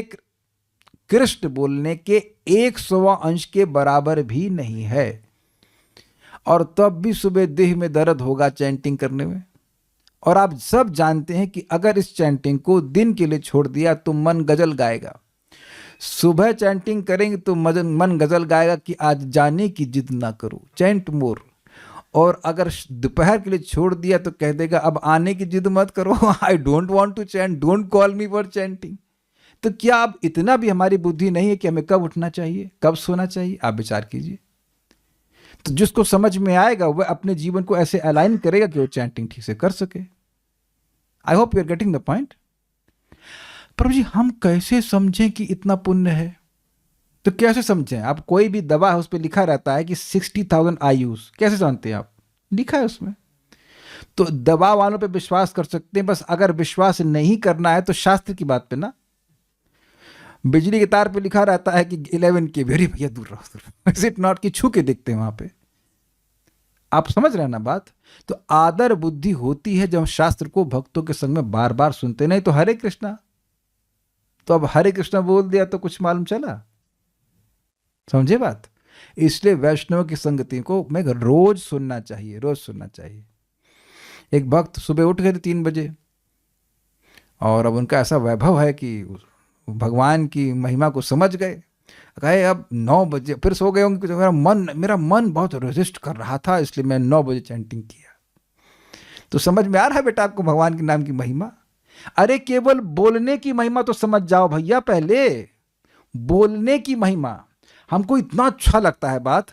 कृष्ण बोलने के 100वां अंश के बराबर भी नहीं है। और तब भी सुबह देह में दर्द होगा चैंटिंग करने में। और आप सब जानते हैं कि अगर इस चैंटिंग को दिन के लिए छोड़ दिया तो मन गजल गाएगा। सुबह चैंटिंग करेंगे तो मन गजल गाएगा कि आज जाने की जिद ना करो, चैंट मोर। और अगर दोपहर के लिए छोड़ दिया तो कह देगा अब आने की जिद मत करो, I don't want to chant, don't call me for chanting. तो क्या अब इतना भी हमारी बुद्धि नहीं है कि हमें कब उठना चाहिए, कब सोना चाहिए? आप विचार कीजिए। तो जिसको समझ में आएगा वह अपने जीवन को ऐसे अलाइन करेगा कि वो चैंटिंग ठीक से कर सके। I hope you are getting the point. Prabhu ji, हम कैसे समझें कि इतना पुण्य है? तो कैसे समझें? आप कोई भी दवा है उस पर लिखा रहता है कि 60,000 आयुष, कैसे जानते हैं आप? लिखा है उसमें। तो दवा वालों पे विश्वास कर सकते हैं, बस अगर विश्वास नहीं करना है तो शास्त्र की बात पे ना। बिजली के तार पे लिखा रहता है कि 11 के, वेरी भैया दूर रहो, इज इट नॉट, कि छू के देखते हैं वहां पे। आप समझ रहे हैं ना बात? तो आदर बुद्धि होती है जब शास्त्र को भक्तों के संग में बार बार सुनते, नहीं तो हरे कृष्णा। तो अब हरे कृष्णा बोल दिया तो कुछ मालूम चला, समझे बात? इसलिए वैष्णव की संगति को मैं रोज सुनना चाहिए, रोज सुनना चाहिए। एक भक्त सुबह उठ गए थे 3 बजे, और अब उनका ऐसा वैभव है कि भगवान की महिमा को समझ गए। कहे अब 9 बजे फिर सो गए होंगे, मेरा मन बहुत रेजिस्ट कर रहा था, इसलिए मैं 9 बजे चैंटिंग किया। तो समझ में आ रहा है बेटा आपको भगवान के नाम की महिमा? अरे केवल बोलने की महिमा तो समझ जाओ भैया, पहले बोलने की महिमा। हमको इतना अच्छा लगता है बात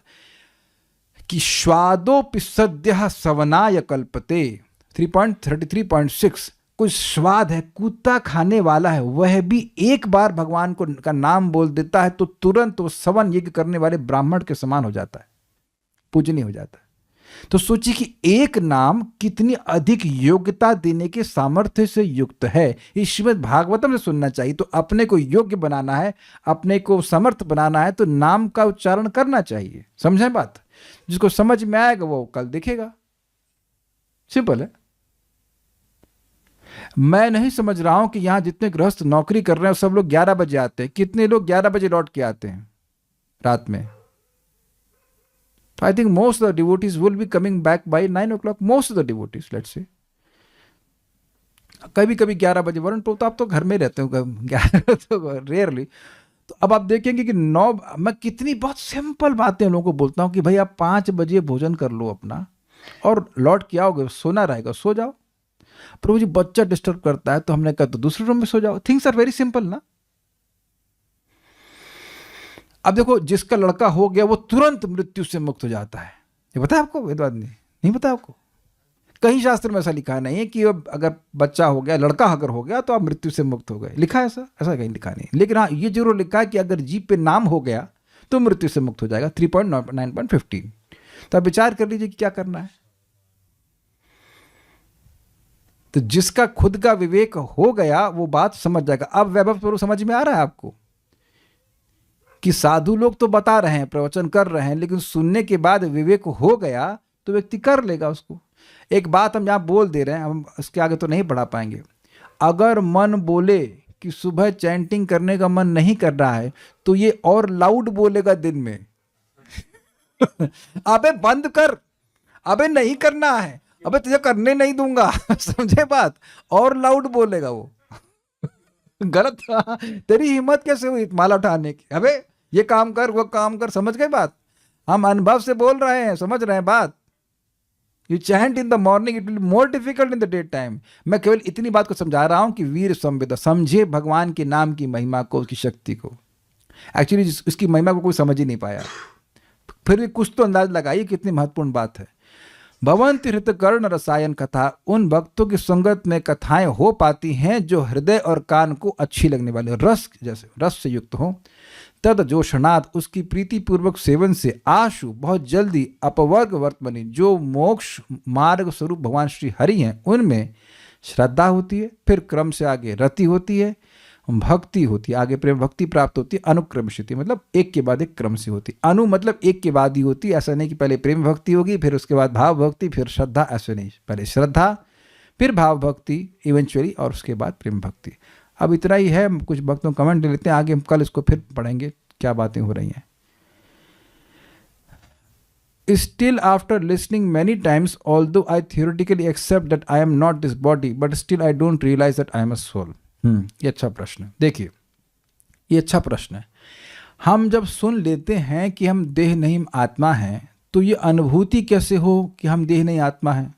कि स्वादोपि सद्यः सवनाय कल्पते, 3.33.6, कुछ स्वाद है, कुत्ता खाने वाला है, वह भी एक बार भगवान को का नाम बोल देता है तो तुरंत वो सवन यज्ञ करने वाले ब्राह्मण के समान हो जाता है, पूजनीय हो जाता है। तो सोचिए कि एक नाम कितनी अधिक योग्यता देने के सामर्थ्य से युक्त है। इस श्रीमद् भागवतम से सुनना चाहिए। तो अपने को योग्य बनाना है, अपने को समर्थ बनाना है, तो नाम का उच्चारण करना चाहिए। समझें बात? जिसको समझ में आएगा वो कल देखेगा। सिंपल है। मैं नहीं समझ रहा हूं कि यहां जितने गृहस्थ नौकरी कर रहे हैं सब लोग 11 बजे आते हैं। कितने लोग 11 बजे लौट के आते हैं रात में? I think most of the devotees will be coming back by 9 o'clock. Most of the devotees, let's say. कभी कभी 11 बजे, वरन तो आप तो घर में रहते हो 11 तो रेयरली। तो अब आप देखेंगे कि मैं कितनी बहुत सिंपल बातें लोगों को बोलता हूँ कि भाई आप 5 बजे भोजन कर लो अपना और लौट के आओगे, सोना रहेगा, सो जाओ। प्रभु जी बच्चा डिस्टर्ब करता है, तो हमने कहा तो दूसरे रूम में सो जाओ। थिंग्स आर वेरी सिंपल ना। अब देखो, जिसका लड़का हो गया वो तुरंत मृत्यु से मुक्त हो जाता है। ये पता है आपको वेदवाद में? नहीं पता आपको? कहीं शास्त्र में ऐसा लिखा नहीं है कि अब अगर बच्चा हो गया, लड़का अगर हो गया तो आप मृत्यु से मुक्त हो गए। लिखा है ऐसा? ऐसा कहीं लिखा नहीं। लेकिन हाँ, ये जरूर लिखा है कि अगर जीभ पे नाम हो गया तो मृत्यु से मुक्त हो जाएगा। 3.9.15। तो आप विचार कर लीजिए कि क्या करना है। तो जिसका खुद का विवेक हो गया वो बात समझ जाएगा। अब वैभव स्वरूप समझ में आ रहा है आपको कि साधु लोग तो बता रहे हैं, प्रवचन कर रहे हैं, लेकिन सुनने के बाद विवेक हो गया तो व्यक्ति कर लेगा उसको। एक बात हम यहाँ बोल दे रहे हैं, हम इसके आगे तो नहीं बढ़ा पाएंगे। अगर मन बोले कि सुबह चैंटिंग करने का मन नहीं कर रहा है तो ये और लाउड बोलेगा दिन में अबे बंद कर, अबे नहीं करना है, अबे तुझे करने नहीं दूंगा समझे बात? और लाउड बोलेगा वो गलत। तेरी हिम्मत कैसे हुई माला उठाने की? अबे ये काम कर, वो काम कर। समझ गए बात? हम अनुभव से बोल रहे हैं, समझ रहे हैं बात? You chant in the morning, it will more difficult in the day time. मैं केवल इतनी बात को समझा रहा हूं कि वीर संवेद, समझे भगवान के नाम की महिमा को, उसकी शक्ति को। एक्चुअली उसकी महिमा को कोई समझ ही नहीं पाया, फिर भी कुछ तो अंदाज लगाइए कितनी महत्वपूर्ण बात है। भवन्ति हृतकर्ण रसायन कथा, उन भक्तों की संगत में कथाएं हो पाती हैं जो हृदय और कान को अच्छी लगने वाले, रस जैसे रस से युक्त हो। तद जोषणाद, उसकी प्रीति पूर्वक सेवन से आशु बहुत जल्दी अपवर्ग वर्तमनी, जो मोक्ष मार्ग स्वरूप भगवान श्री हरि हैं उनमें श्रद्धा होती है। फिर क्रम से आगे रति होती है, भक्ति होती है, आगे प्रेम भक्ति प्राप्त होती है। अनुक्रमशिति मतलब एक के बाद एक क्रम से होती है। अनु मतलब एक के बाद ही होती है, ऐसा नहीं कि पहले प्रेम भक्ति होगी फिर उसके बाद भाव भक्ति फिर श्रद्धा, ऐसे नहीं। पहले श्रद्धा फिर भाव भक्ति इवेंचुअली और उसके बाद प्रेम भक्ति। अब इतना ही है, कुछ भक्तों कमेंट ले लेते हैं, आगे हम कल इसको फिर पढ़ेंगे क्या बातें हो रही हैं। Still after listening many times, although I theoretically accept that I am not this body, but still I don't realize that I am a soul. ये अच्छा प्रश्न है। देखिए, ये अच्छा प्रश्न है। हम जब सुन लेते हैं कि हम देह नहीं आत्मा हैं, तो ये अनुभूति कैसे हो कि हम देह नहीं आत्मा हैं?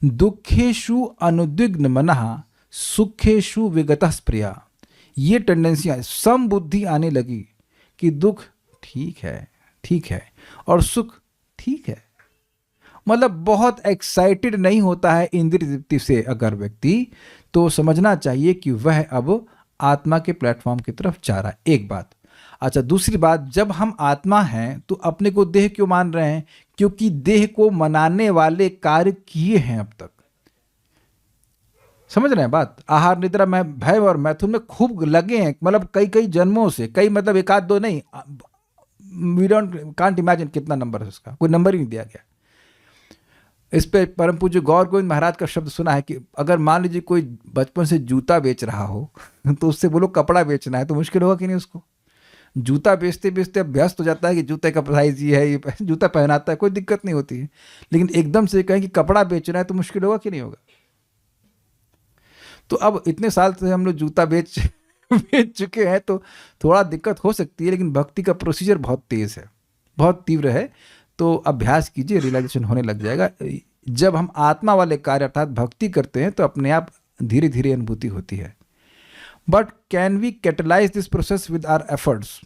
दुखेशु अनुद्विग्न मनः सुखेशु विगतः स्प्रिया, ये टेंडेंसियाँ सम बुद्धि आने लगी कि दुख ठीक है और सुख ठीक है। मतलब बहुत एक्साइटेड नहीं होता है इंद्रिय तृप्ति से अगर व्यक्ति, तो समझना चाहिए कि वह अब आत्मा के प्लेटफॉर्म की तरफ जा रहा है। एक बात। अच्छा, दूसरी बात, जब हम आत्मा हैं तो अपने को देह क्यों मान रहे हैं? क्योंकि देह को मनाने वाले कार्य किए हैं अब तक। समझ रहे हैं बात? आहार निद्रा में भय और मैथुन में खूब लगे हैं, मतलब कई जन्मों से, कई मतलब एक आध दो नहीं, वी कांट इमेजिन कितना नंबर है उसका, कोई नंबर ही नहीं दिया गया। इस पे परम पूज्य गौर गोविंद महाराज का शब्द सुना है कि अगर मान लीजिए कोई बचपन से जूता बेच रहा हो तो उससे बोलो कपड़ा बेचना है, तो मुश्किल होगा कि नहीं उसको? जूता बेचते बेचते अभ्यस्त हो जाता है कि जूते का प्राइस ये है, ये जूता पहनाता है, कोई दिक्कत नहीं होती है। लेकिन एकदम से कहें कि कपड़ा बेचना है तो मुश्किल होगा कि नहीं होगा? तो अब इतने साल से हम लोग जूता बेच चुके हैं तो थोड़ा दिक्कत हो सकती है, लेकिन भक्ति का प्रोसीजर बहुत तेज है, बहुत तीव्र है। तो अभ्यास कीजिए, रियलाइजेशन होने लग जाएगा। जब हम आत्मा वाले कार्य अर्थात भक्ति करते हैं तो अपने आप धीरे धीरे अनुभूति होती है। But can we catalyse this process with our efforts?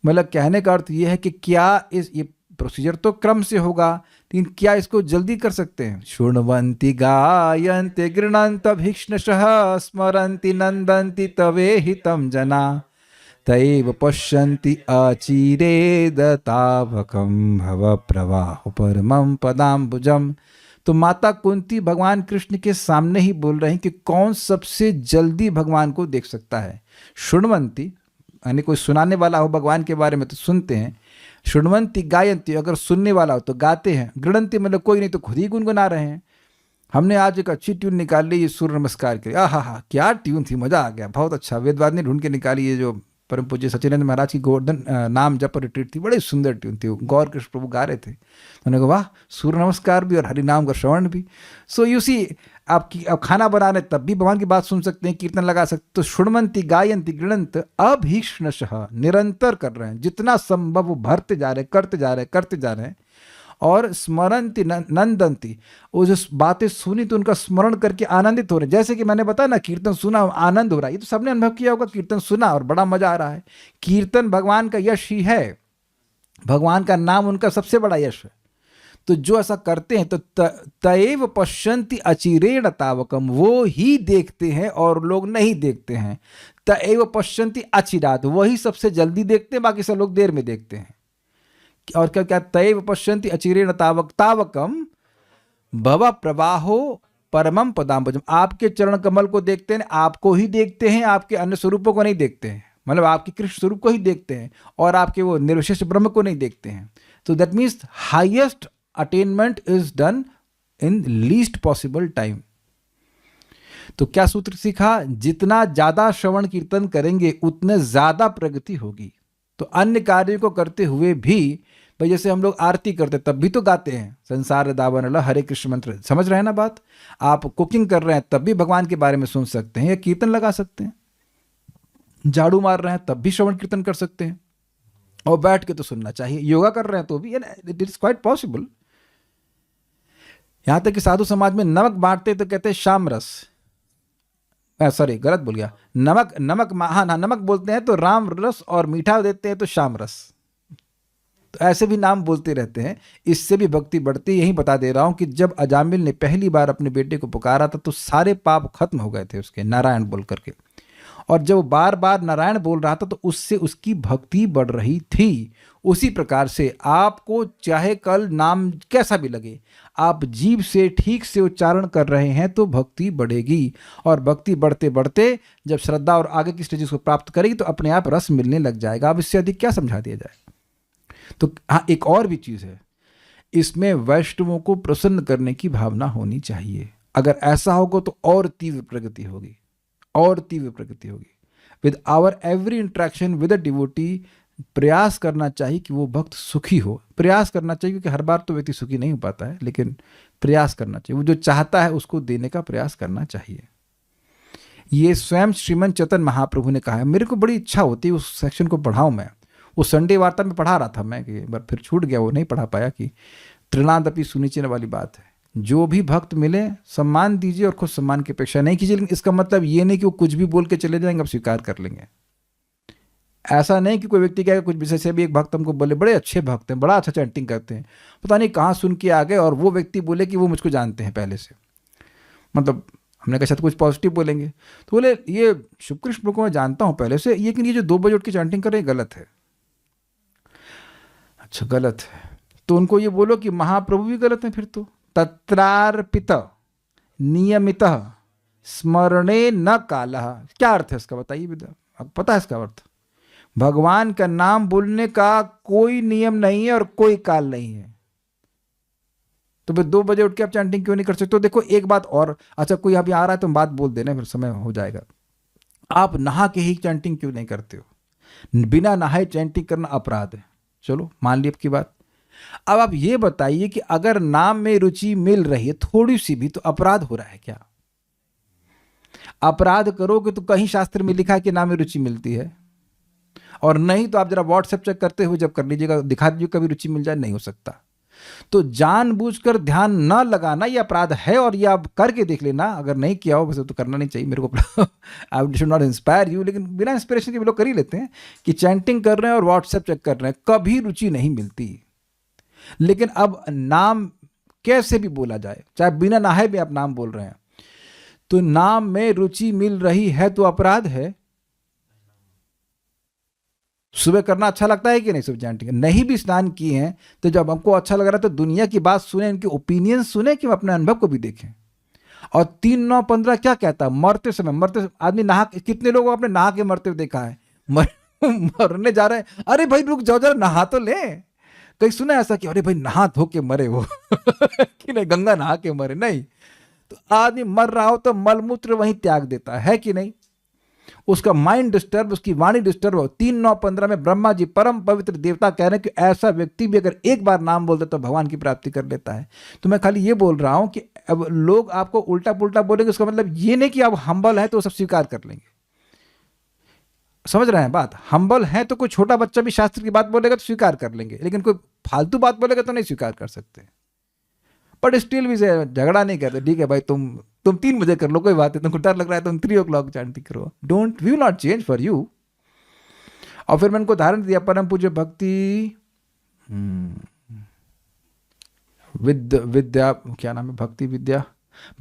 मतलब कहने का अर्थ ये है कि क्या ये प्रोसीजर तो क्रम से होगा, लेकिन क्या इसको जल्दी कर सकते हैं? शृण्वन्ति गायन्ति गृह्णन्ति भीक्ष्णशः स्मरन्ति नन्दन्ति तवेहितं जना तैव पश्यन्ति अचिरेदतावकं भव प्रवाह परमं पदाम्बुजम्। तो माता कुंती भगवान कृष्ण के सामने ही बोल रहे हैं कि कौन सबसे जल्दी भगवान को देख सकता है। शृण्वन्ति यानी कोई सुनाने वाला हो भगवान के बारे में तो सुनते हैं। शृण्वन्ति गायन्ति अगर सुनने वाला हो तो गाते हैं। गृह्णन्ति मतलब कोई नहीं तो खुद ही गुनगुना रहे हैं। हमने आज एक अच्छी ट्यून निकाल ली, ये सूर्य नमस्कार के लिए। आहा क्या ट्यून थी, मज़ा आ गया, बहुत अच्छा। वेदवाद ने ढूंढ के निकाली, ये जो परम पूज्य सच्चिदानंद महाराज की गोवर्धन नाम जप रिट्रीट थी, बड़ी सुंदर ट्यून थी। गौर कृष्ण प्रभु गा रहे थे, उन्होंने कहा वाह, सूर्य नमस्कार भी और हरि नाम का श्रवण भी। सो यू सी आप खाना बना रहे तब भी भगवान की बात सुन सकते हैं, कीर्तन लगा सकते। तो शुण्वन्ति गायन्ति गृणन्त अभीक्ष्णशः, निरंतर कर रहे हैं, जितना संभव वो भरते जा रहे हैं, करते जा रहे हैं। और स्मरन्ति नंदन्ति, वो जो बातें सुनी तो उनका स्मरण करके आनंदित हो रहे हैं। जैसे कि मैंने बताया ना, कीर्तन सुना आनंद हो रहा है, ये तो सबने अनुभव किया होगा, कीर्तन सुना और बड़ा मजा आ रहा है। कीर्तन भगवान का यश ही है, भगवान का नाम उनका सबसे बड़ा यश है। तो जो ऐसा करते हैं तो तएव पश्यन्ति अचिरेण तावकम, वो ही देखते हैं और लोग नहीं देखते हैं। तएव पश्यन्ति अचिरात, वही सबसे जल्दी देखते हैं, बाकी सब लोग देर में देखते हैं। और क्या क्या, तएव पश्यन्ति अचिरेण तावकम भव प्रवाहो परमम पदाम्बुजम, आपके चरण कमल को देखते हैं, आपको ही देखते हैं, आपके अन्य स्वरूपों को नहीं देखते हैं, मतलब आपके कृष्ण स्वरूप को ही देखते हैं और आपके वो निर्विशेष ब्रह्म को नहीं देखते हैं। तो that means highest attainment is done in least possible time. तो क्या सूत्र सीखा, जितना ज्यादा श्रवण कीर्तन करेंगे उतने ज्यादा प्रगति होगी। तो अन्य कार्यों को करते हुए भी, भाई जैसे हम लोग आरती करते तब भी तो गाते हैं संसार दावन हरे कृष्ण मंत्र, समझ रहे हैं ना बात। आप कुकिंग कर रहे हैं तब भी भगवान के बारे में सुन सकते हैं या कीर्तन लगा सकते हैं। झाड़ू मार रहे हैं तब भी श्रवण कीर्तन कर सकते हैं, और बैठ के तो सुनना चाहिए। योगा कर रहे हैं तो भी, इट इज क्वाइट पॉसिबल। यहां तक कि साधु समाज में नमक बांटते तो कहते हैं शाम रस, सॉरी गलत बोल गया, नमक बोलते हैं तो राम रस, और मीठा देते हैं तो शाम रस। तो ऐसे भी नाम बोलते रहते हैं, इससे भी भक्ति बढ़ती। यही बता दे रहा हूं कि जब अजामिल ने पहली बार अपने बेटे को पुकारा था तो सारे पाप खत्म हो गए थे उसके, नारायण बोल करके। और जब बार बार नारायण बोल रहा था तो उससे उसकी भक्ति बढ़ रही थी। उसी प्रकार से आपको चाहे कल नाम कैसा भी लगे, आप जीभ से ठीक से उच्चारण कर रहे हैं तो भक्ति बढ़ेगी। और भक्ति बढ़ते बढ़ते जब श्रद्धा और आगे की स्टेजेस को प्राप्त करेगी तो अपने आप रस मिलने लग जाएगा। अब इससे अधिक क्या समझा दिया जाए। तो हाँ, एक और भी चीज़ है, इसमें वैष्णवों को प्रसन्न करने की भावना होनी चाहिए। अगर ऐसा होगा तो और तीव्र प्रगति होगी, और तीव्र प्रगति होगी। With our every interaction with a devotee, प्रयास करना चाहिए कि वो भक्त सुखी हो। प्रयास करना चाहिए, क्योंकि हर बार तो व्यक्ति सुखी नहीं हो पाता है, लेकिन प्रयास करना चाहिए। वो जो चाहता है उसको देने का प्रयास करना चाहिए। ये स्वयं श्रीमन चैतन्य महाप्रभु ने कहा है। मेरे को बड़ी इच्छा होती है उस सेक्शन को पढ़ाऊं मैं। वो संडे वार्ता में पढ़ा रहा था मैं, कि एक बार फिर छूट गया, वो नहीं पढ़ा पाया, कि तृणादपि सुनिचन वाली बात है। जो भी भक्त मिले सम्मान दीजिए और खुद सम्मान की अपेक्षा नहीं कीजिए। लेकिन इसका मतलब ये नहीं कि वो कुछ भी बोल के चले जाएंगे, अब स्वीकार कर लेंगे। ऐसा नहीं कि कोई व्यक्ति कहेगा कुछ विषय से भी, एक भक्त हमको बोले बड़े अच्छे भक्त हैं, बड़ा अच्छा चैंटिंग करते हैं, पता नहीं कहाँ सुन के आ गए, और वो व्यक्ति बोले कि वो मुझको जानते हैं पहले से। मतलब हमने कहा शायद कुछ पॉजिटिव बोलेंगे, तो बोले ये शुभकृष्ण को मैं जानता हूँ पहले से, लेकिन ये जो 2 बजे उठ के चैंटिंग कर रहे हैं गलत है। अच्छा गलत है, तो उनको ये बोलो कि महाप्रभु भी गलत है फिर तो। तत्रार्पित नियमित स्मरणे न कालः, क्या अर्थ है इसका बताइए विद्या, अब पता है इसका अर्थ। भगवान का नाम बोलने का कोई नियम नहीं है और कोई काल नहीं है। तो फिर 2 बजे उठ के आप चैंटिंग क्यों नहीं कर सकते? तो देखो एक बात और, अच्छा कोई अभी आ रहा है तो बात बोल देना, फिर समय हो जाएगा। आप नहा के ही चैंटिंग क्यों नहीं करते हो? बिना नहाए चैंटिंग करना अपराध है। चलो मान ली आपकी बात। अब आप ये बताइए कि अगर नाम में रुचि मिल रही है थोड़ी सी भी, तो अपराध हो रहा है क्या? अपराध करोगे तो कहीं शास्त्र में लिखा है कि नाम में रुचि मिलती है, और नहीं तो आप जरा व्हाट्सएप चेक करते हुए जब कर लीजिएगा, दिखा दीजिए कभी रुचि मिल जाए, नहीं हो सकता। तो जानबूझकर ध्यान न लगाना ये अपराध है, और ये आप करके देख लेना। अगर नहीं किया हो वैसे तो करना नहीं चाहिए, मेरे को I should not inspire you, लेकिन बिना इंस्पिरेशन के भी लोग कर ही लेते हैं कि चैंटिंग कर रहे हैं और व्हाट्सएप चेक कर रहे हैं, कभी रुचि नहीं मिलती। लेकिन अब नाम कैसे भी बोला जाए, चाहे बिना नहाए भी आप नाम बोल रहे हैं, तो नाम में रुचि मिल रही है तो अपराध है। सुबह करना अच्छा लगता है कि नहीं? सुबह चैंटिंग नहीं भी स्नान किए हैं तो जब हमको अच्छा लग रहा है तो दुनिया की बात सुने, इनके ओपिनियन सुने, कि अपने अनुभव को भी देखें। और 3-9-15 क्या कहता है? मरते समय आदमी नहा, कितने लोगों को आपने नहा के मरते हुए देखा है? मरने जा रहे हैं, अरे भाई रुक जाओ जरा नहा तो ले। कहीं सुना ऐसा कि अरे भाई नहा धो के मरे वो कि नहीं, गंगा नहा के मरे? नहीं। तो आदमी मर रहा हो तो मलमूत्र वहीं त्याग देता है कि नहीं? उसका माइंड डिस्टर्ब, उसकी वाणी डिस्टर्ब हो। 3:9:15 में ब्रह्मा जी परम पवित्र देवता कह रहे हैं कि ऐसा व्यक्ति भी अगर एक बार नाम बोल दे तो भगवान की प्राप्ति कर लेता है। तो मैं खाली ये बोल रहा हूं कि अब लोग आपको उल्टा पुल्टा बोलेंगे, उसका मतलब ये नहीं कि आप हम्बल हैं तो सब स्वीकार कर लेंगे। समझ रहे हैं बात? हम्बल है तो कोई छोटा बच्चा भी शास्त्र की बात बोलेगा तो स्वीकार कर लेंगे, लेकिन कोई फालतू बात बोलेगा तो नहीं स्वीकार कर सकते। बट स्टिल भी से झगड़ा नहीं करते, ठीक है भाई तुम 3 बजे कर लो, कोई बात नहीं, तुमको डर लग रहा है तुम 3 o'clock चैंटिंग करो, don't, we will not change for you. और फिर मैंने उनको उदाहरण दिया, परम पूज्य भक्ति विद्या, क्या नाम है,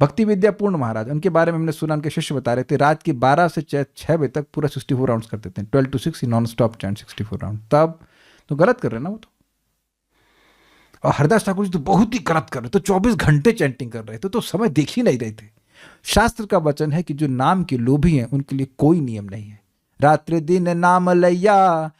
भक्ति विद्या पूर्ण महाराज, उनके बारे में हमने सुना, उनके शिष्य बता रहे थे रात की 12 से 6 बजे तक पूरा 64 राउंड्स करते थे, 12 to 6 non stop chant 64 round. तब तो गलत कर रहे हैं ना वो तो। और हरदास ठाकुर जी तो बहुत ही गलत कर रहे थे, तो 24 घंटे चैंटिंग कर रहे थे, तो समय देख ही नहीं रहे थे। शास्त्र का वचन है कि जो नाम के लोभी हैं उनके लिए कोई नियम नहीं है। रात्रि दिन नाम लैया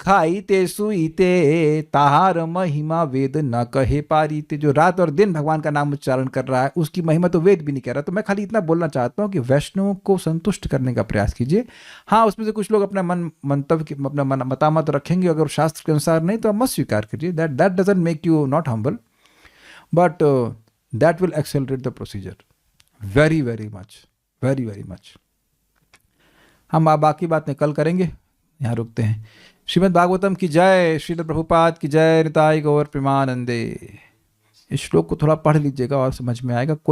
खाईते सुईते ताहार महिमा वेद न कहे पारीते। जो रात और दिन भगवान का नाम उच्चारण कर रहा है उसकी महिमा तो वेद भी नहीं कह रहा। तो मैं खाली इतना बोलना चाहता हूँ कि वैष्णवों को संतुष्ट करने का प्रयास कीजिए। हाँ, उसमें से कुछ लोग अपना मंतव्य अपना मतामत रखेंगे, अगर शास्त्र के अनुसार नहीं तो आप मत स्वीकार कीजिए। That doesn't make you not humble, but that will accelerate the procedure very very much. हम आप बाकी बातें कल करेंगे, यहाँ रुकते हैं। श्रीमद् भागवतम की जय, श्रील प्रभुपाद की जय, निताई गौर प्रेमानंदे। इस श्लोक को थोड़ा पढ़ लीजिएगा और समझ में आएगा। कोई